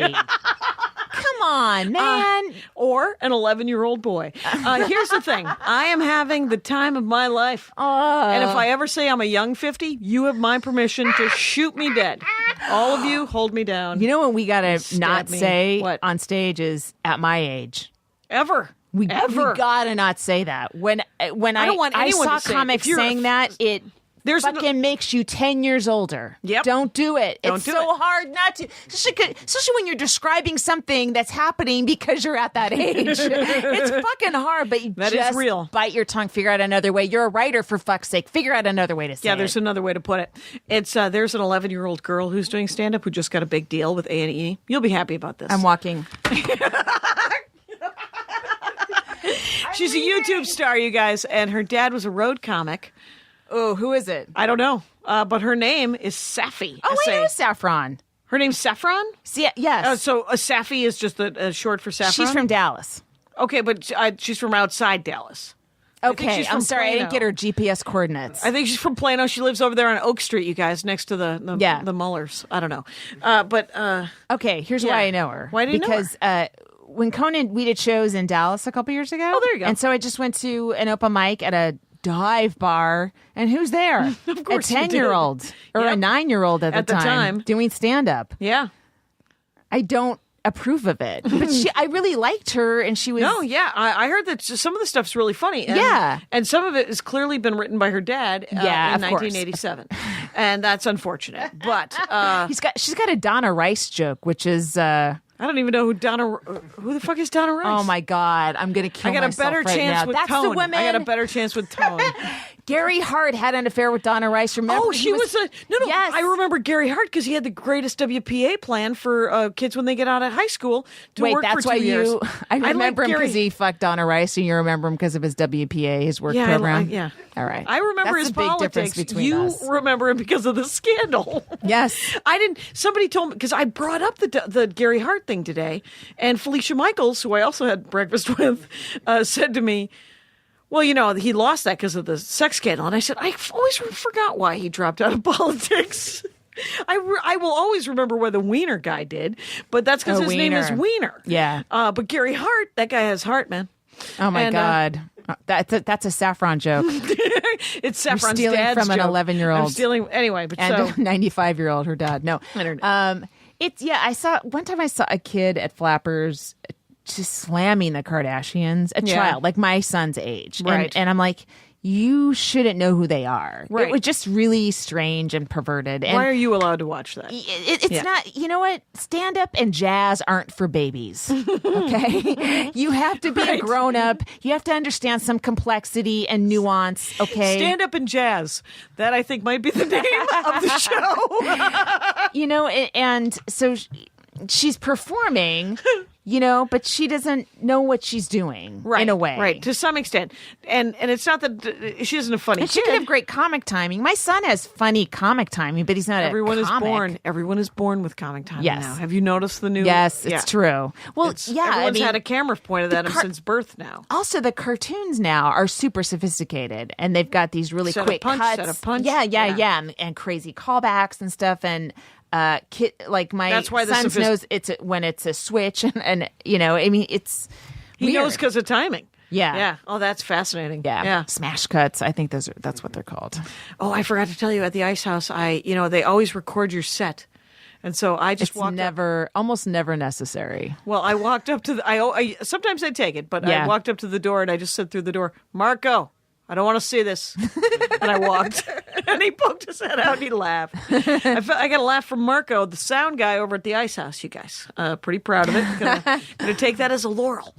Come on, man. or an 11-year-old boy. Here's the thing: I am having the time of my life, and if I ever say I'm a young 50, you have my permission to shoot me dead. All of you, hold me down. You know what we gotta Stab not me. say What? on stage is at my age. Ever. We Ever. gotta not say that. When I don't want anyone saw to say it. comics If you're saying that, it There's an- fucking makes you 10 years older. Yep. Don't do it. Don't It's do so it. hard not to, especially when you're describing something that's happening because you're at that age. It's fucking hard, but you That is just real. bite your tongue, figure out another way. You're a writer, for fuck's sake. Figure out another way to say Yeah, it. there's another way to put it. It's there's an 11-year-old girl who's doing stand-up who just got a big deal with A&E. You'll be happy about this. I'm walking. She's a YouTube star, you guys, and her dad was a road comic. Oh, who is it? I don't know, but her name is Safi. Oh, I know Saffron. Her name's Saffron? Yes. So Safi is just a short for Saffron? She's from Dallas. Okay, but she's from outside Dallas. Okay, she's I'm from sorry, I didn't Plano. get her GPS coordinates. I think she's from Plano. She lives over there on Oak Street, you guys, next to the Mullers. I don't know. Okay, here's Yeah. why I know her. Why do you know because, when Conan, we did shows in Dallas a couple years ago. Oh, there you go. And so I just went to an open mic at a dive bar, and who's there? Of course a you did. 10-year-old or Yep. a 9-year-old at the time. doing stand-up. Yeah. I don't approve of it, but I really liked her, and she was. No, yeah. I heard that some of the stuff's really funny. And, Yeah. And some of it has clearly been written by her dad Yeah, in of course. 1987. And that's unfortunate. But She's got a Donna Rice joke, which is. I don't even know who the fuck is Donna Rice? Oh my God, I'm gonna kill I got a myself better right chance now. with That's tone. the woman. I got a better chance with tone. Gary Hart had an affair with Donna Rice. Remember? Oh, she was a no. Yes. I remember Gary Hart because he had the greatest WPA plan for kids when they get out of high school to Wait, work that's for 2 why years. you. I remember him Gary- because he fucked Donna Rice, and you remember him because of his WPA, his work Yeah, program. yeah. All right. I remember That's his the big difference politics. between You us. remember him because of the scandal. Yes. I didn't. Somebody told me because I brought up the Gary Hart thing today, and Felicia Michaels, who I also had breakfast with, said to me, "Well, you know, he lost that because of the sex scandal." And I said, "I always forgot why he dropped out of politics." I will always remember what the Wiener guy did, but that's because Oh, his name is Wiener. Wiener. Yeah. But Gary Hart, that guy has heart, man. Oh my And, God. That's a Saffron joke. It's Saffron's stealing dad's from an joke. 11-year-old. I'm stealing anyway, but And so a 95-year-old, her dad. No. I don't know. It's one time I saw a kid at Flappers just slamming the Kardashians, a Yeah. child, like my son's age. Right. And I'm like, you shouldn't know who they are. Right. It was just really strange and perverted. And why are you allowed to watch that? it's Yeah. not, you know what? Stand up and jazz aren't for babies. Okay. You have to be a Right. grown up. You have to understand some complexity and nuance. Okay. Stand up and jazz. That I think might be the name of the show. You know, and so she's performing, you know, but she doesn't know what she's doing in a way. Right, to some extent. And it's not that she isn't a funny And she kid. can have great comic timing. My son has funny comic timing, but he's not Everyone a is comic. born with comic timing Yes. now. Have you noticed the new? Yes, it's Yeah. true. Well, yeah, I Everyone's mean, had a camera pointed at him since birth now. also the cartoons now are super sophisticated, and they've got these really Set of quick punch, cuts. set of punch. Yeah, Yeah. and crazy callbacks and stuff. And kid, like my That's why the son knows when it's a switch, and you know, I mean, it's He weird. knows because of timing. Yeah. Yeah. Oh, that's fascinating. Yeah. Smash cuts. I think that's what they're called. Oh, I forgot to tell you at the Ice House, they always record your set. And so I just It's walked up. almost never necessary. Well, I walked up to I sometimes I take it, but Yeah. I walked up to the door and I just said through the door, "Marco, I don't want to see this." And I walked. And he poked his head out and he laughed. I got a laugh from Marco, the sound guy over at the Ice House, you guys. Pretty proud of it. Gonna take that as a laurel.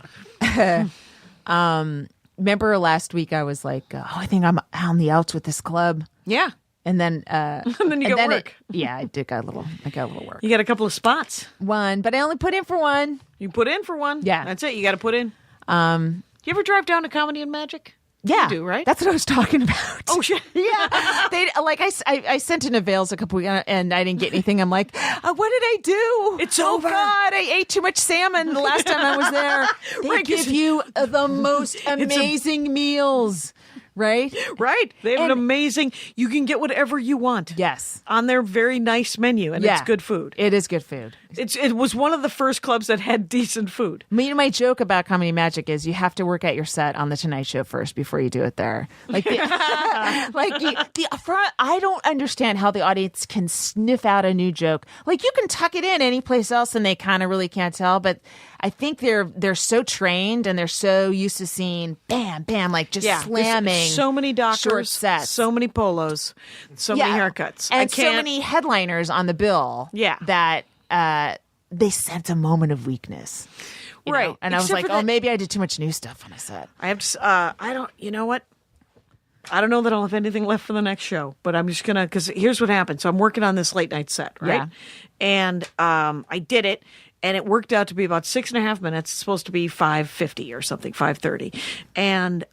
Remember last week I was like, I think I'm on the outs with this club. Yeah. And then And then you got work. I got a little work. You got a couple of spots. One, but I only put in for one. You put in for one. Yeah. That's it. You got to put in. Um, You ever drive down to Comedy and Magic? Yeah, You do, right? That's what I was talking about. Oh, shit. Yeah, I sent in avails a couple weeks and I didn't get anything. I'm like, what did I do? It's oh, over. God, I ate too much salmon the last time I was there. They Right, 'cause give you the most amazing meals, right? Right. They have an And- amazing, you can get whatever you want. Yes. On their very nice menu, and Yeah. it's good food. It is good food. It was one of the first clubs that had decent food. My joke about Comedy Magic is you have to work at your set on the Tonight Show first before you do it there. Like, I don't understand how the audience can sniff out a new joke. Like, you can tuck it in any place else and they kind of really can't tell. But I think they're so trained and they're so used to seeing bam, bam, like just There's slamming. so many doctors, short sets. so many polos, so many haircuts. and I so can't, many headliners on the bill. Yeah. that they sense a moment of weakness. You Right. know? And I was Except like, for that- maybe I did too much new stuff on a set. I have to. I don't. You know what? I don't know that I'll have anything left for the next show, but I'm just gonna. Because here's what happened. So I'm working on this late night set, right? Yeah. And I did it, and it worked out to be about 6.5 minutes. It's supposed to be 5:50 or something, 5:30, and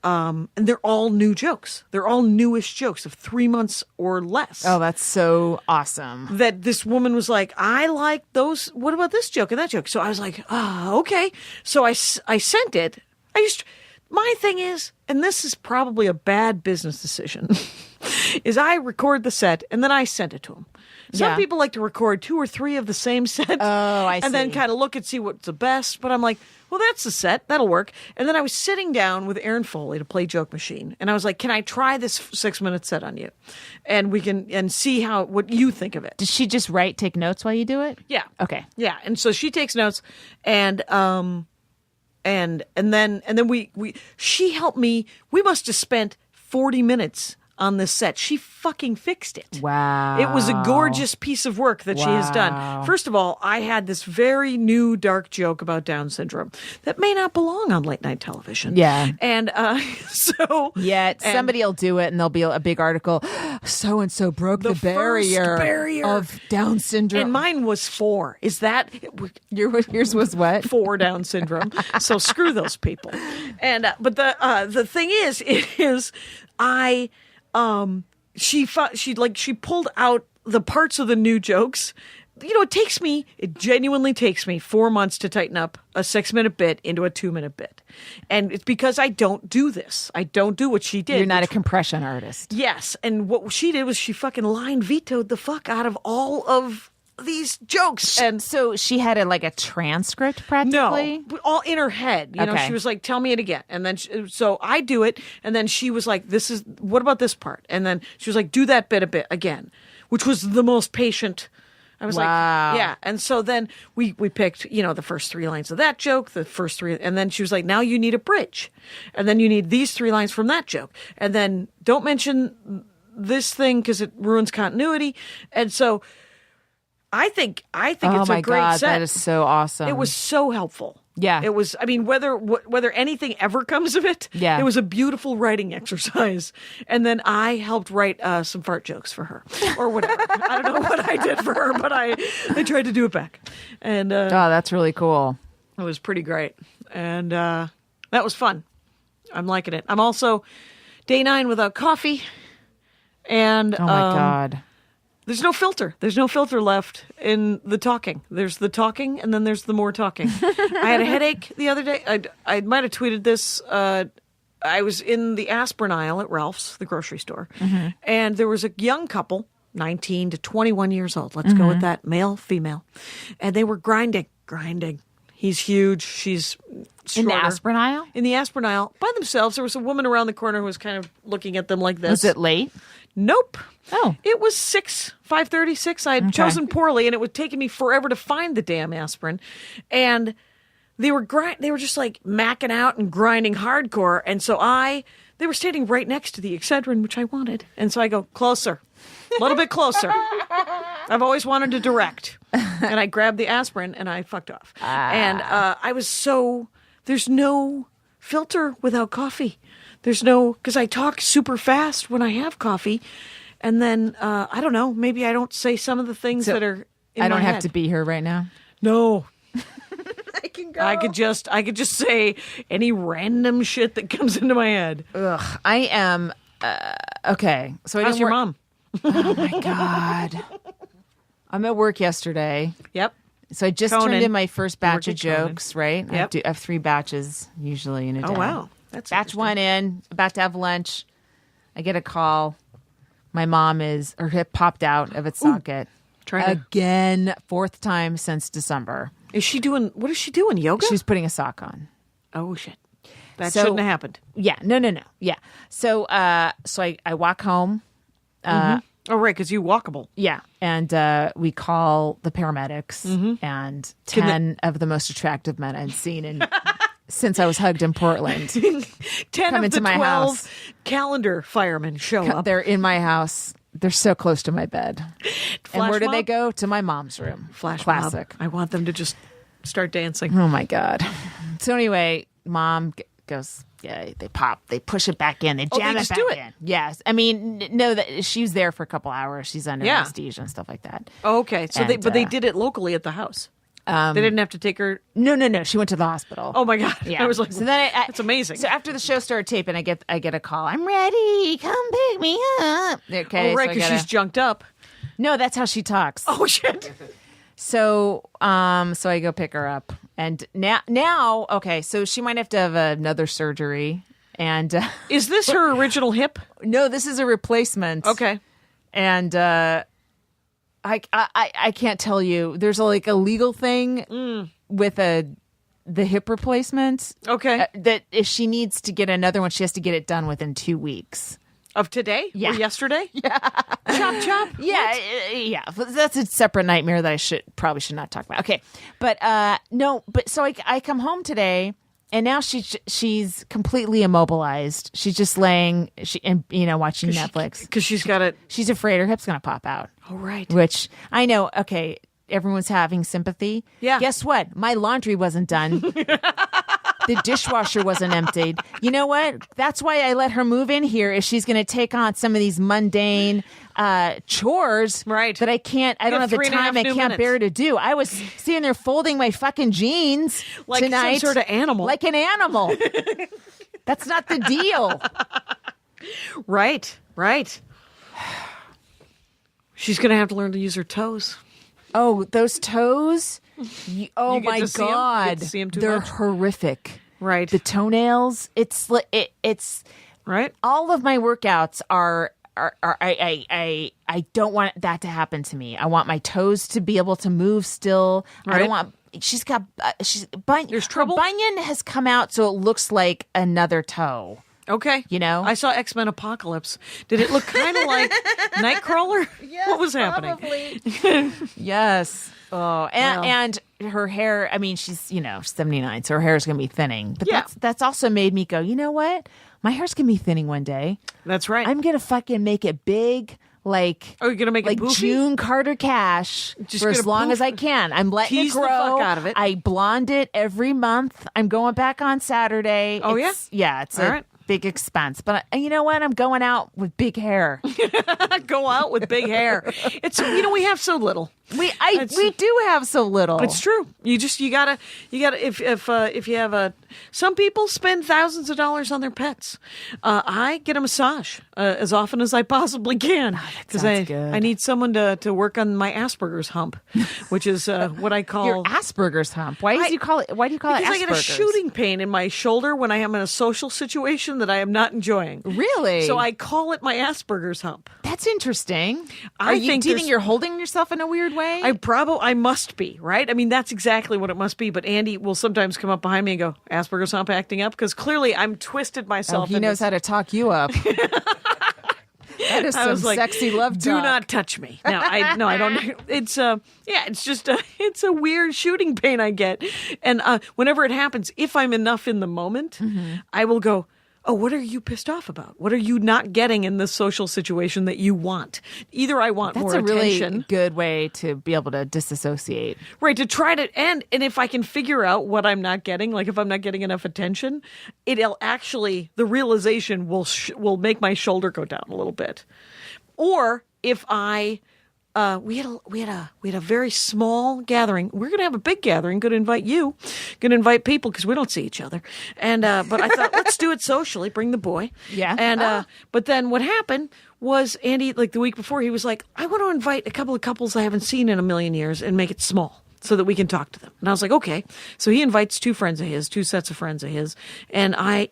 they're all new jokes. They're all newish jokes of 3 months or less. Oh, that's so awesome. That this woman was like, I like those. What about this joke and that joke? So I was like, okay. So I sent it. My thing is, and this is probably a bad business decision, is I record the set and then I send it to them. Some Yeah. people like to record 2 or 3 of the same set. Oh, I And then see. kind of look and see what's the best. But I'm like, well, that's the set. That'll work. And then I was sitting down with Aaron Foley to play Joke Machine. And I was like, can I try this 6-minute set on you? And we can, and see what you think of it. Does she just take notes while you do it? Yeah. Okay. Yeah. And so she takes notes and then she helped me. We must have spent 40 minutes on this set. She fucking fixed it. Wow. It was a gorgeous piece of work that she has done. Wow. First of all, I had this very new dark joke about Down syndrome that may not belong on late night television. Yeah. And so Yet and- somebody will do it and there'll be a big article. So and so broke the first barrier of Down syndrome. and mine was 4. Is that Yours was what? 4 Down syndrome? So screw those people. And but the thing is she pulled out the parts of the new jokes. You know, it genuinely takes me 4 months to tighten up a 6-minute bit into a 2-minute bit. And it's because I don't do this. I don't do what she did. You're not a compression artist. Yes. And what she did was she fucking line vetoed the fuck out of all of these jokes. And So she had a transcript practically? no, but all in her head. You know, Okay. she was like, tell me it again. And then, so I do it. And then she was like, what about this part? And then she was like, do that bit a bit again, which was the most patient. I was Wow. like, yeah. And so then we picked, the first 3 lines of that joke, the first 3. And then she was like, now you need a bridge. And then you need these 3 lines from that joke. And then don't mention this thing because it ruins continuity. And so I think Oh it's my a great God, set. that is so awesome. It was so helpful. Yeah. It was, I mean, whether anything ever comes of it, Yeah. it was a beautiful writing exercise. And then I helped write some fart jokes for her or whatever. I don't know what I did for her, but I tried to do it back. And Oh, that's really cool. it was pretty great. And that was fun. I'm liking it. I'm also day 9 without coffee. And Oh my God. there's no filter. There's no filter left in the talking. There's the talking, and then there's the more talking. I had a headache the other day. I might have tweeted this. I was in the aspirin aisle at Ralph's, the grocery store, and there was a young couple, 19 to 21 years old. Let's go with that, male, female. And they were grinding. He's huge. She's shorter. In the aspirin aisle? In the aspirin aisle by themselves. There was a woman around the corner who was kind of looking at them like this. Was it late? Nope. Oh. It was 5:36. I had chosen poorly, and it was taking me forever to find the damn aspirin. And they were just like macking out and grinding hardcore. And so they were standing right next to the Excedrin, which I wanted. And so I go, closer, a little bit closer. I've always wanted to direct. And I grabbed the aspirin and I fucked off. And I was there's no filter without coffee. Because I talk super fast when I have coffee. And then, I don't know, maybe I don't say some of the things that are in I don't my have head. to be here right now. No. can go. I could just say any random shit that comes into my head. Ugh, I am okay. So How's your mom? Oh my God. I'm at work yesterday. Yep. So I just Conan. turned in my first batch of Conan. jokes, right? Yep. I have 3 batches usually in a day. Oh wow, that's Batch interesting. 1 in, about to have lunch. I get a call. My mom her hip popped out of its socket. Trying to. Again, 4th time since December. Is she doing? What is she doing? Yoga? She was putting a sock on. Oh shit, that So- shouldn't have happened. Yeah, no. Yeah. So I walk home. Oh right, because you walkable. Yeah. And we call the paramedics, and 10 of the most attractive men I've seen since I was hugged in Portland. 10 Come of into the my 12 house. calendar firemen show up. They're in my house. They're so close to my bed. Flash And where do mob? they go? To my mom's room. Flash Classic. mob. I want them to just start dancing. Oh my God. So anyway, mom goes, yeah, they push it back in. They jam they it just back do it? in. Yes. I mean, no, that she's there for a couple hours. She's under Yeah. anesthesia and stuff like that. Oh, okay, so And, they did it locally at the house. They didn't have to take her. No. She went to the hospital. Oh my god! Yeah. I was like, so then that's amazing. So after the show started taping, I get a call. I'm ready. Come pick me up. Okay. oh right, so I because gotta- she's junked up. No, that's how she talks. Oh shit! So I go pick her up, and now, okay, so she might have to have another surgery, and Is this her original hip? no, this is a replacement. Okay. And I can't tell you. There's a legal thing with the hip replacement. Okay. That if she needs to get another one, she has to get it done within 2 weeks. Of today? Yeah. Or yesterday? Yeah. Chop chop. Yeah, yeah. That's a separate nightmare that I probably should not talk about. Okay, but no. But so I come home today, and now she's completely immobilized. She's just laying, watching Netflix. Because she's got it. She's afraid her hip's gonna pop out. Oh right. Which I know. Okay, everyone's having sympathy. Yeah. Guess what? My laundry wasn't done. The dishwasher wasn't emptied. You know what? That's why I let her move in here. If she's going to take on some of these mundane chores, Right. That I don't have the 3.5 time. I new can't minutes. bear to do. I was sitting there folding my fucking jeans Like some tonight, sort of animal. like an animal. That's not the deal. Right. Right. She's gonna have to learn to use her toes. Oh, those toes. Oh You get my to see 'em? You God. get to see 'em too They're much? horrific. Right. The toenails. It's Right. all of my workouts are I don't want that to happen to me. I want my toes to be able to move still. I Right. don't want. She's got. There's trouble? Her bunion has come out, so it looks like another toe. Okay. You know? I saw X-Men Apocalypse. Did it look kind of like Nightcrawler? What was happening? Yes. Oh, and her hair. I mean, she's 79, so her hair is going to be thinning. But Yeah. that's also made me go. You know what? My hair's going to be thinning one day. That's right. I'm going to fucking make it big. Like, Oh, you're gonna make it like poofy? June Carter Cash Just for as gonna long as poof. I can. I'm letting Tease it the grow. fuck out of it. I blonde it every month. I'm going back on Saturday. Oh, It's- yeah. It's All a right. big expense, but you know what? I'm going out with big hair. Go out with big hair. It's we have so little. we do have so little. It's true. You gotta if you have some people spend thousands of dollars on their pets. I get a massage as often as I possibly can because sounds good. I need someone to work on my Asperger's hump, which is what I call Your Asperger's hump. Why do you call it because Asperger's? I get a shooting pain in my shoulder when I am in a social situation that I am not enjoying. Really? So I call it my Asperger's hump. That's interesting. I do think you there's- think you're holding yourself in a weird way? I must be, right? I mean, that's exactly what it must be. But Andy will sometimes come up behind me and go, Asperger's hump acting up? Because clearly I'm twisted Oh, myself. he into knows how to talk you up. That is I some was like, sexy love do talk. not touch me. No, I don't. It's it's just it's a weird shooting pain I get, and whenever it happens, if I'm enough in the moment, I will go, oh, what are you pissed off about? What are you not getting in this social situation that you want? Either I want That's more a really attention, good way to be able to disassociate. right? To try to and if I can figure out what I'm not getting, like if I'm not getting enough attention, it'll actually the realization will make my shoulder go down a little bit, or if I we had a very small gathering. We're going to have a big gathering. Going to invite you. Going to invite people because we don't see each other. And but I thought let's do it socially. Bring the boy. Yeah. And but then what happened was Andy, like the week before, he was like, I want to invite a couple of couples I haven't seen in a million years and make it small so that we can talk to them. And I was like, okay. So he invites two sets of friends of his, and I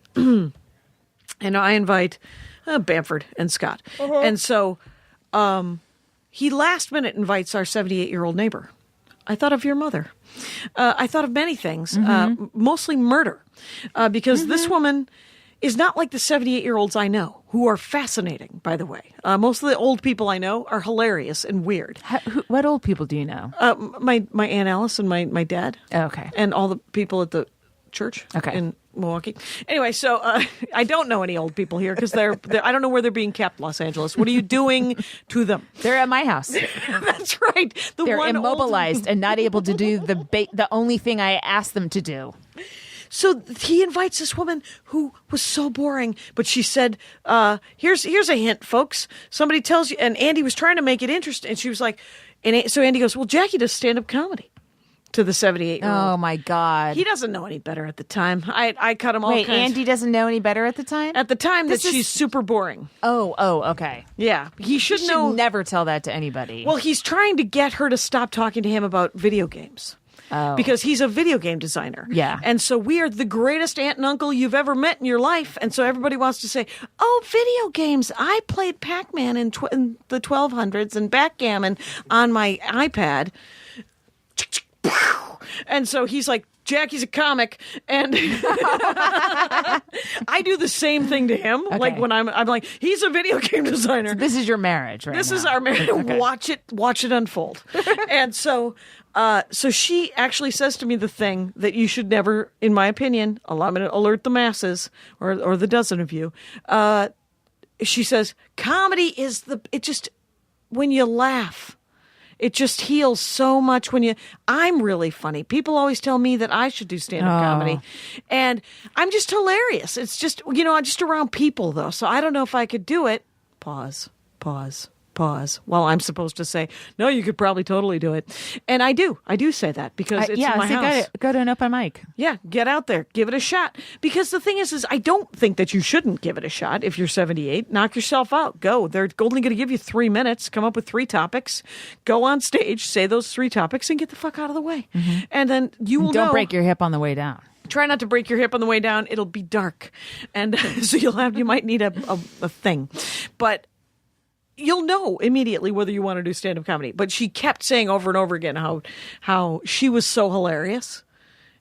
invite Bamford and Scott. And so he last minute invites our 78-year-old neighbor. I thought of your mother. I thought of many things, mostly murder, because this woman is not like the 78-year-olds I know, who are fascinating, by the way. Most of the old people I know are hilarious and weird. What old people do you know? My Aunt Alice and my dad. Oh, okay. And all the people at the church in Milwaukee. Anyway, so I don't know any old people here because they're I don't know where they're being kept, Los Angeles. What are you doing to them? They're at my house. That's right. They're immobilized and not able to do the only thing I asked them to do. So he invites this woman who was so boring, but she said, here's a hint, folks. Somebody tells you, and Andy was trying to make it interesting, and she was like, so Andy goes, well, Jackie does stand-up comedy to the 78-year-old. Oh, my God. He doesn't know any better at the time. I cut him all kinds. Wait, Andy doesn't know any better at the time? At the time she's super boring. Oh, okay. Yeah. He should know. Never tell that to anybody. Well, he's trying to get her to stop talking to him about video games. Oh. Because he's a video game designer. Yeah. And so we are the greatest aunt and uncle you've ever met in your life. And so everybody wants to say, oh, video games. I played Pac-Man in the 1200s and backgammon on my iPad. And so he's like, Jackie's a comic, and I do the same thing to him. Okay. Like when I'm like, he's a video game designer. So this is your marriage, right? This now. is our marriage. Okay. Watch it unfold. And so she actually says to me the thing that you should never, in my opinion, allow me to alert the masses or the dozen of you. She says, comedy is when you laugh. It just heals so much I'm really funny. People always tell me that I should do stand-up comedy. And I'm just hilarious. It's just, I'm just around people though. So I don't know if I could do it. Pause. While I'm supposed to say, no, you could probably totally do it. And I do say that because it's in my house. Go to an open mic. Yeah, get out there. Give it a shot. Because the thing is I don't think that you shouldn't give it a shot if you're 78. Knock yourself out. Go. They're only going to give you 3 minutes. Come up with 3 topics. Go on stage, say those 3 topics, and get the fuck out of the way. Mm-hmm. And then you will Don't break your hip on the way down. Try not to break your hip on the way down. It'll be dark. And so you might need a thing. But you'll know immediately whether you want to do stand-up comedy. But she kept saying over and over again how she was so hilarious.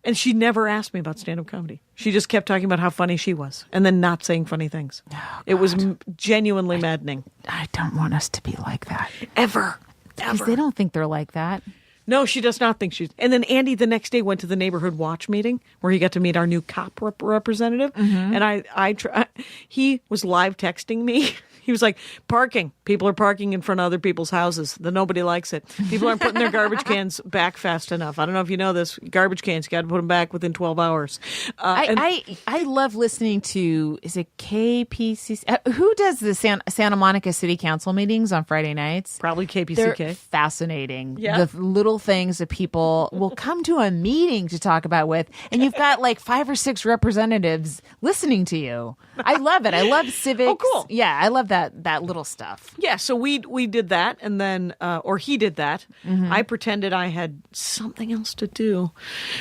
And she never asked me about stand-up comedy. She just kept talking about how funny she was and then not saying funny things. Oh, it was genuinely maddening. I don't want us to be like that. Ever. Because they don't think they're like that. No, she does not think she's... And then Andy the next day went to the neighborhood watch meeting where he got to meet our new cop representative. Mm-hmm. And he was live texting me. He was like, parking. People are parking in front of other people's houses. Nobody likes it. People aren't putting their garbage cans back fast enough. I don't know if you know this. Garbage cans, you got to put them back within 12 hours. I love listening to, is it KPCC? Who does the Santa Monica City Council meetings on Friday nights? Probably KPCK. They're fascinating. Yeah. The little things that people will come to a meeting to talk about with, and you've got like 5 or 6 representatives listening to you. I love it. I love civics. Oh, cool. Yeah, I love that little stuff. Yeah, so we did that, and then, or he did that. Mm-hmm. I pretended I had something else to do.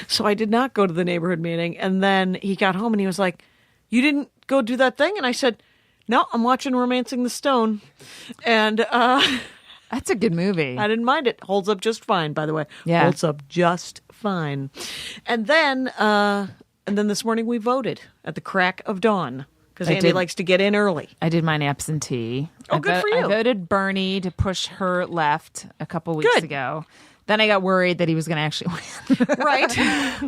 So I did not go to the neighborhood meeting, and then he got home and he was like, you didn't go do that thing? And I said, no, I'm watching Romancing the Stone. And that's a good movie. I didn't mind it. Holds up just fine, by the way. Yeah. Holds up just fine. And then this morning we voted at the crack of dawn. Because Andy likes to get in early. I did mine absentee. Oh, good for you. I voted Bernie to push her left a couple weeks ago. Then I got worried that he was going to actually win. Right.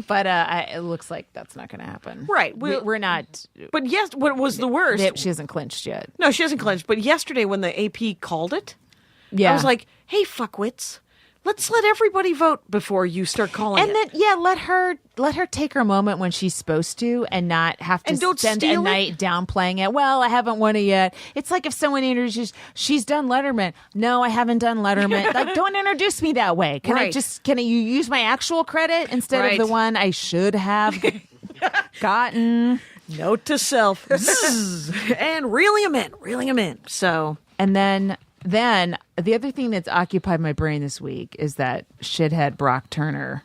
But it looks like that's not going to happen. Right. We're not. But yes, what was the worst? She hasn't clinched yet. No, she hasn't clinched. But yesterday when the AP called it, yeah. I was like, hey, fuckwits. let's let everybody vote before you start calling And it. then, let her take her moment when she's supposed to, and not have to And don't spend a steal it. night downplaying it. Well, I haven't won it yet. It's like if someone introduces, she's done Letterman. No, I haven't done Letterman. Like, don't introduce me that way. Can you use my actual credit instead of the one I should have gotten? Note to self. Zzz, and reeling them in. So, And then the other thing that's occupied my brain this week is that shithead Brock Turner.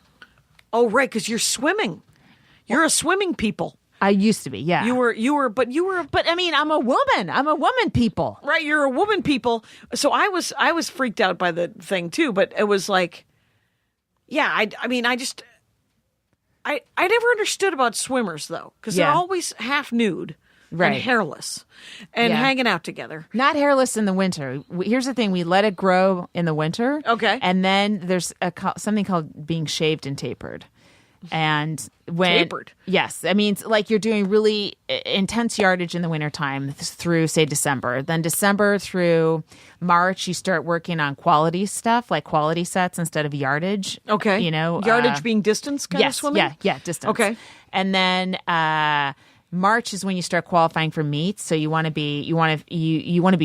oh, right, because you're swimming. You're a swimming people. I used to be, yeah. You were, but I mean, I'm a woman. I'm a woman people. right. You're a woman people. So I was freaked out by the thing too, but it was like, yeah, I mean, I never understood about swimmers though, because they're Yeah. always half nude. Right. And hairless and Yeah. hanging out together. Not hairless in the winter. Here's the thing: we let it grow in the winter. Okay. And then there's something called being shaved and tapered. And when Tapered? yes, I mean, it's like you're doing really intense yardage in the wintertime through, say, December. Then December through March, you start working on quality stuff, like quality sets instead of yardage. Okay. Yardage being distance kind of yes, swimming? yeah, distance. Okay. And then March is when you start qualifying for meets, so you want to be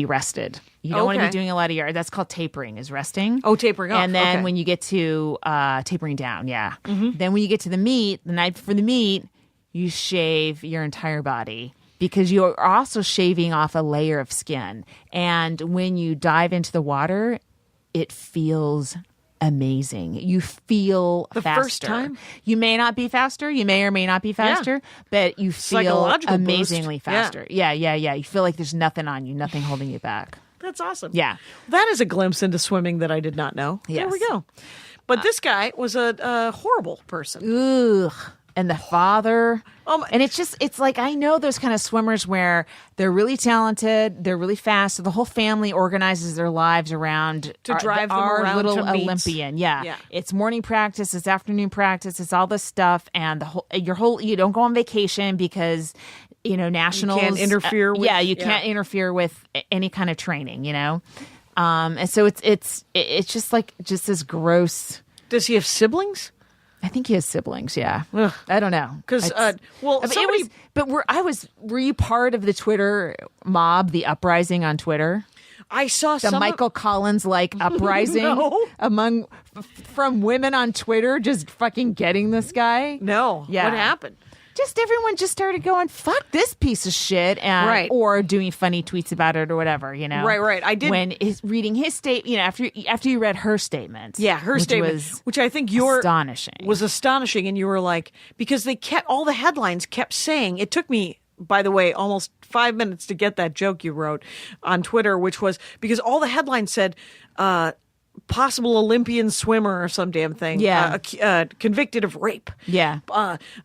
rested. You don't want to Okay. be doing a lot of yard. That's called tapering, is resting. Oh, tapering off. And then Okay. when you get to tapering down, yeah. Then when you get to the meet, the night before the meet, you shave your entire body because you are also shaving off a layer of skin. And when you dive into the water, it feels amazing. You feel The faster. first time? You may not be faster. You may or may not be faster, but you feel Psychological boost. amazingly Yeah. faster. Yeah. You feel like there's nothing on you, nothing holding you back. That's awesome. Yeah. That is a glimpse into swimming that I did not know. There Yes. we go. But this guy was a horrible person. Ugh. And the father. Oh, my- And it's like, I know those kind of swimmers where they're really talented, they're really fast. So the whole family organizes their lives around To drive them our around little to meets. Olympian. Yeah. Yeah. It's morning practice, it's afternoon practice, it's all this stuff. And you don't go on vacation because, nationals. can't interfere with- you can't interfere with any kind of training, And so it's just this gross. Does he have siblings? I think he has siblings. Yeah, Ugh. I don't know 'Cause, It's- well, I mean, somebody- were you part of the Twitter mob, the uprising on Twitter, I saw the some Michael Collins like uprising No. from women on Twitter, just fucking getting this guy? No. Yeah. What happened? Just everyone just started going, fuck this piece of shit, and Right. or doing funny tweets about it or whatever, Right. I did- when reading his statement, after you read her statement. Yeah, her which statement, was which I think astonishing. was astonishing, and you were like, because all the headlines kept saying. It took me, by the way, almost 5 minutes to get that joke you wrote on Twitter, which was because all the headlines said, possible Olympian swimmer or some damn thing. Yeah. Convicted of rape. Yeah.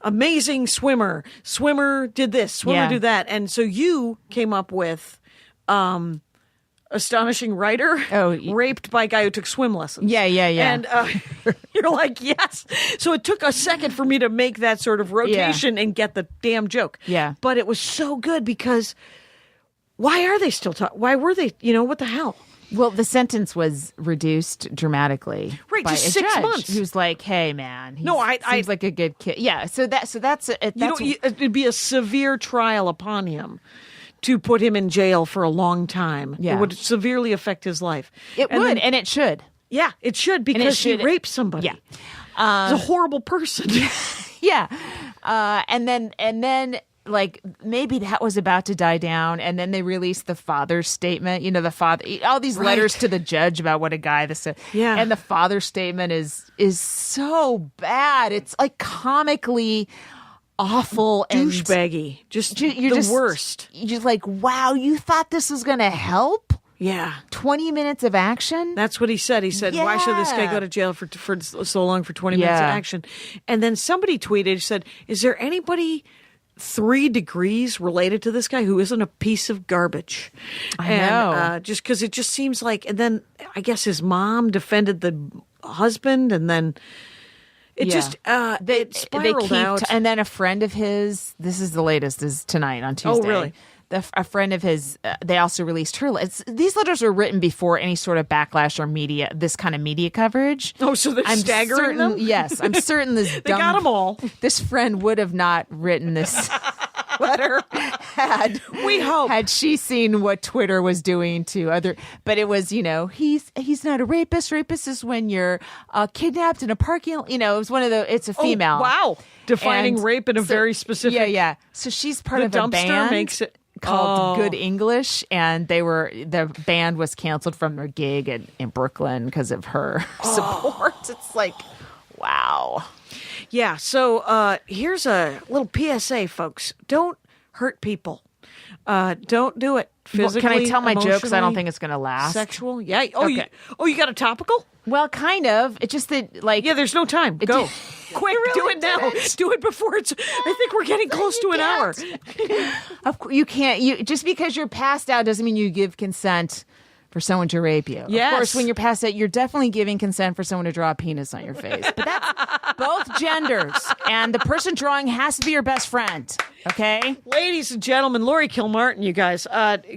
Amazing swimmer. Swimmer did this. Swimmer Yeah. did that. And so you came up with astonishing writer raped by a guy who took swim lessons. Yeah. And you're like, yes. So it took a second for me to make that sort of rotation and get the damn joke. Yeah. But it was so good because why are they still talking? Why were they, what the hell? Well, the sentence was reduced dramatically. Right, by just a 6 judge months. Who's like, "Hey, man, he No, seems like a good kid." Yeah, so that's It'd be a severe trial upon him to put him in jail for a long time. Yeah. It would severely affect his life. it And would, then- and it should. yeah, it should because should- he raped somebody. Yeah. He's a horrible person. Yeah, and then like maybe that was about to die down, and then they released the father's statement. The father, all these letters to the judge about what a guy this is. Yeah. And the father's statement is so bad. It's like comically awful and Douchebaggy. Just you're the worst. You're just like, wow, you thought this was going to help? Yeah. 20 minutes of action? That's what he said. He said, why should this guy Yeah. go to jail for so long for 20 minutes of Yeah. action? And then somebody tweeted, said, is there anybody 3 degrees related to this guy who isn't a piece of garbage? I know. And, just because it just seems like, and then I guess his mom defended the husband, and then it just, it spiraled out. And then a friend of his, this is the latest, is tonight on Tuesday. Oh, really? a friend of his, they also released her. These letters were written before any sort of backlash or this kind of media coverage. Oh, so they're staggering them? Yes, I'm certain this They got them all. This friend would have not written this letter had she seen what Twitter was doing to other. But it was, he's not a rapist. Rapist is when you're kidnapped in a parking lot. It was one of the. It's a female. Oh, wow, defining rape in a very specific. Yeah. So she's part of a dumpster band. Makes it called Good English, and the band was canceled from their gig in Brooklyn because of her support. It's like, wow. Yeah, so here's a little PSA, folks. Don't hurt people. Don't do it physically. Can I tell my joke because I don't think it's going to last? Sexual? Yeah. Oh, okay. You got a topical? Well, kind of. It's just that, Yeah, there's no time. Go. Quick, really do it now. Do it before it's... I think we're getting close to an hour. Of course, you can't... Just because you're passed out doesn't mean you give consent for someone to rape you. Yes. Of course, when you're passed out, you're definitely giving consent for someone to draw a penis on your face. But that's both genders. And the person drawing has to be your best friend. Okay? Ladies and gentlemen, Laurie Kilmartin, you guys.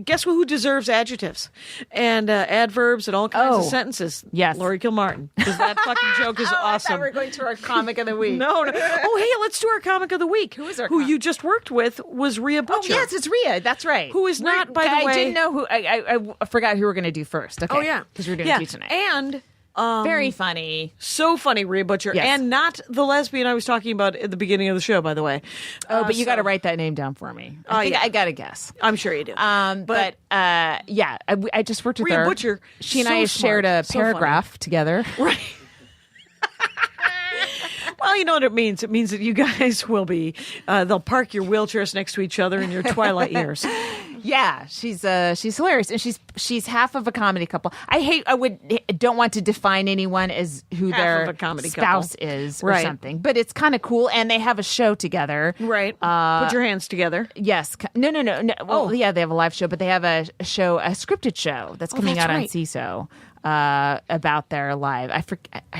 Guess who deserves adjectives and adverbs and all kinds of sentences? Yes. Laurie Kilmartin. Because that fucking joke is awesome. I thought we were going to our comic of the week. No. Oh, hey, let's do our comic of the week. Who you just worked with was Rhea Butcher. Oh, yes, it's Rhea. That's right. Who is not, by the way... I didn't know who... I forgot who we were going to do first. Okay. Oh, yeah. Because we were doing two tonight. And... very funny. So funny, Rhea Butcher. Yes. And not the lesbian I was talking about at the beginning of the show, by the way. Oh, but you got to write that name down for me. I got to guess. I'm sure you do. But I just worked with Rhea her. Butcher, She and so I shared a smart, so funny. paragraph together. Right. Well, you know what it means. It means that you guys will be, they'll park your wheelchairs next to each other in your twilight years. Yeah, she's hilarious, and she's half of a comedy couple. Don't want to define anyone as who Half their of a comedy spouse couple. is or Right. something, but it's kind of cool, and they have a show together. Right. Put your hands together. Yes. No. Well, yeah, they have a live show, but they have a scripted show that's coming out on CISO about their live. I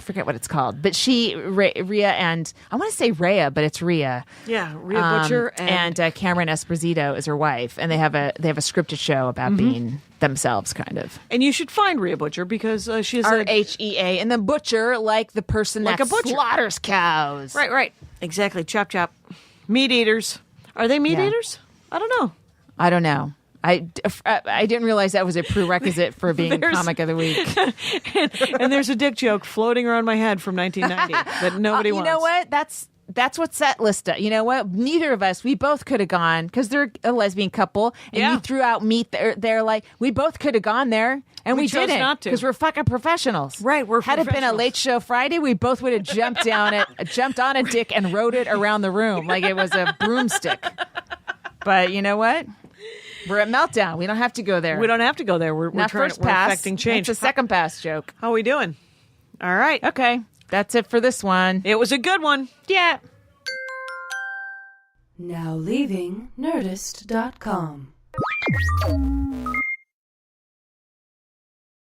forget what it's called, but Rhea, and I want to say Rhea, but it's Rhea. Yeah, Rhea Butcher and Cameron Esposito is her wife, and they have a scripted show about being themselves, kind of. And you should find Rhea Butcher because she is RHEA, and then butcher like the person Like that a butcher. slaughters cows. Right. Exactly. Chop, chop. Meat eaters. Are they meat eaters? I don't know. I don't know. I didn't realize that was a prerequisite for being comic of the week. and there's a dick joke floating around my head from 1990 that nobody wants. You know what? That's what Setlist does. You know what? Neither of us, we both could have gone because they're a lesbian couple, and you threw out meat. They're like, we both could have gone there, and we chose didn't not to because we're fucking professionals. Right, we're Had it been a professionals. late show Friday, we both would have jumped on a dick and rode it around the room like it was a broomstick. But you know what? We're at Meltdown. We don't have to go there. We don't have to go there. We're Not trying. first We're pass. affecting change. It's a second pass joke. How are we doing? All right. Okay, that's it for this one. It was a good one. Yeah. Now leaving Nerdist.com.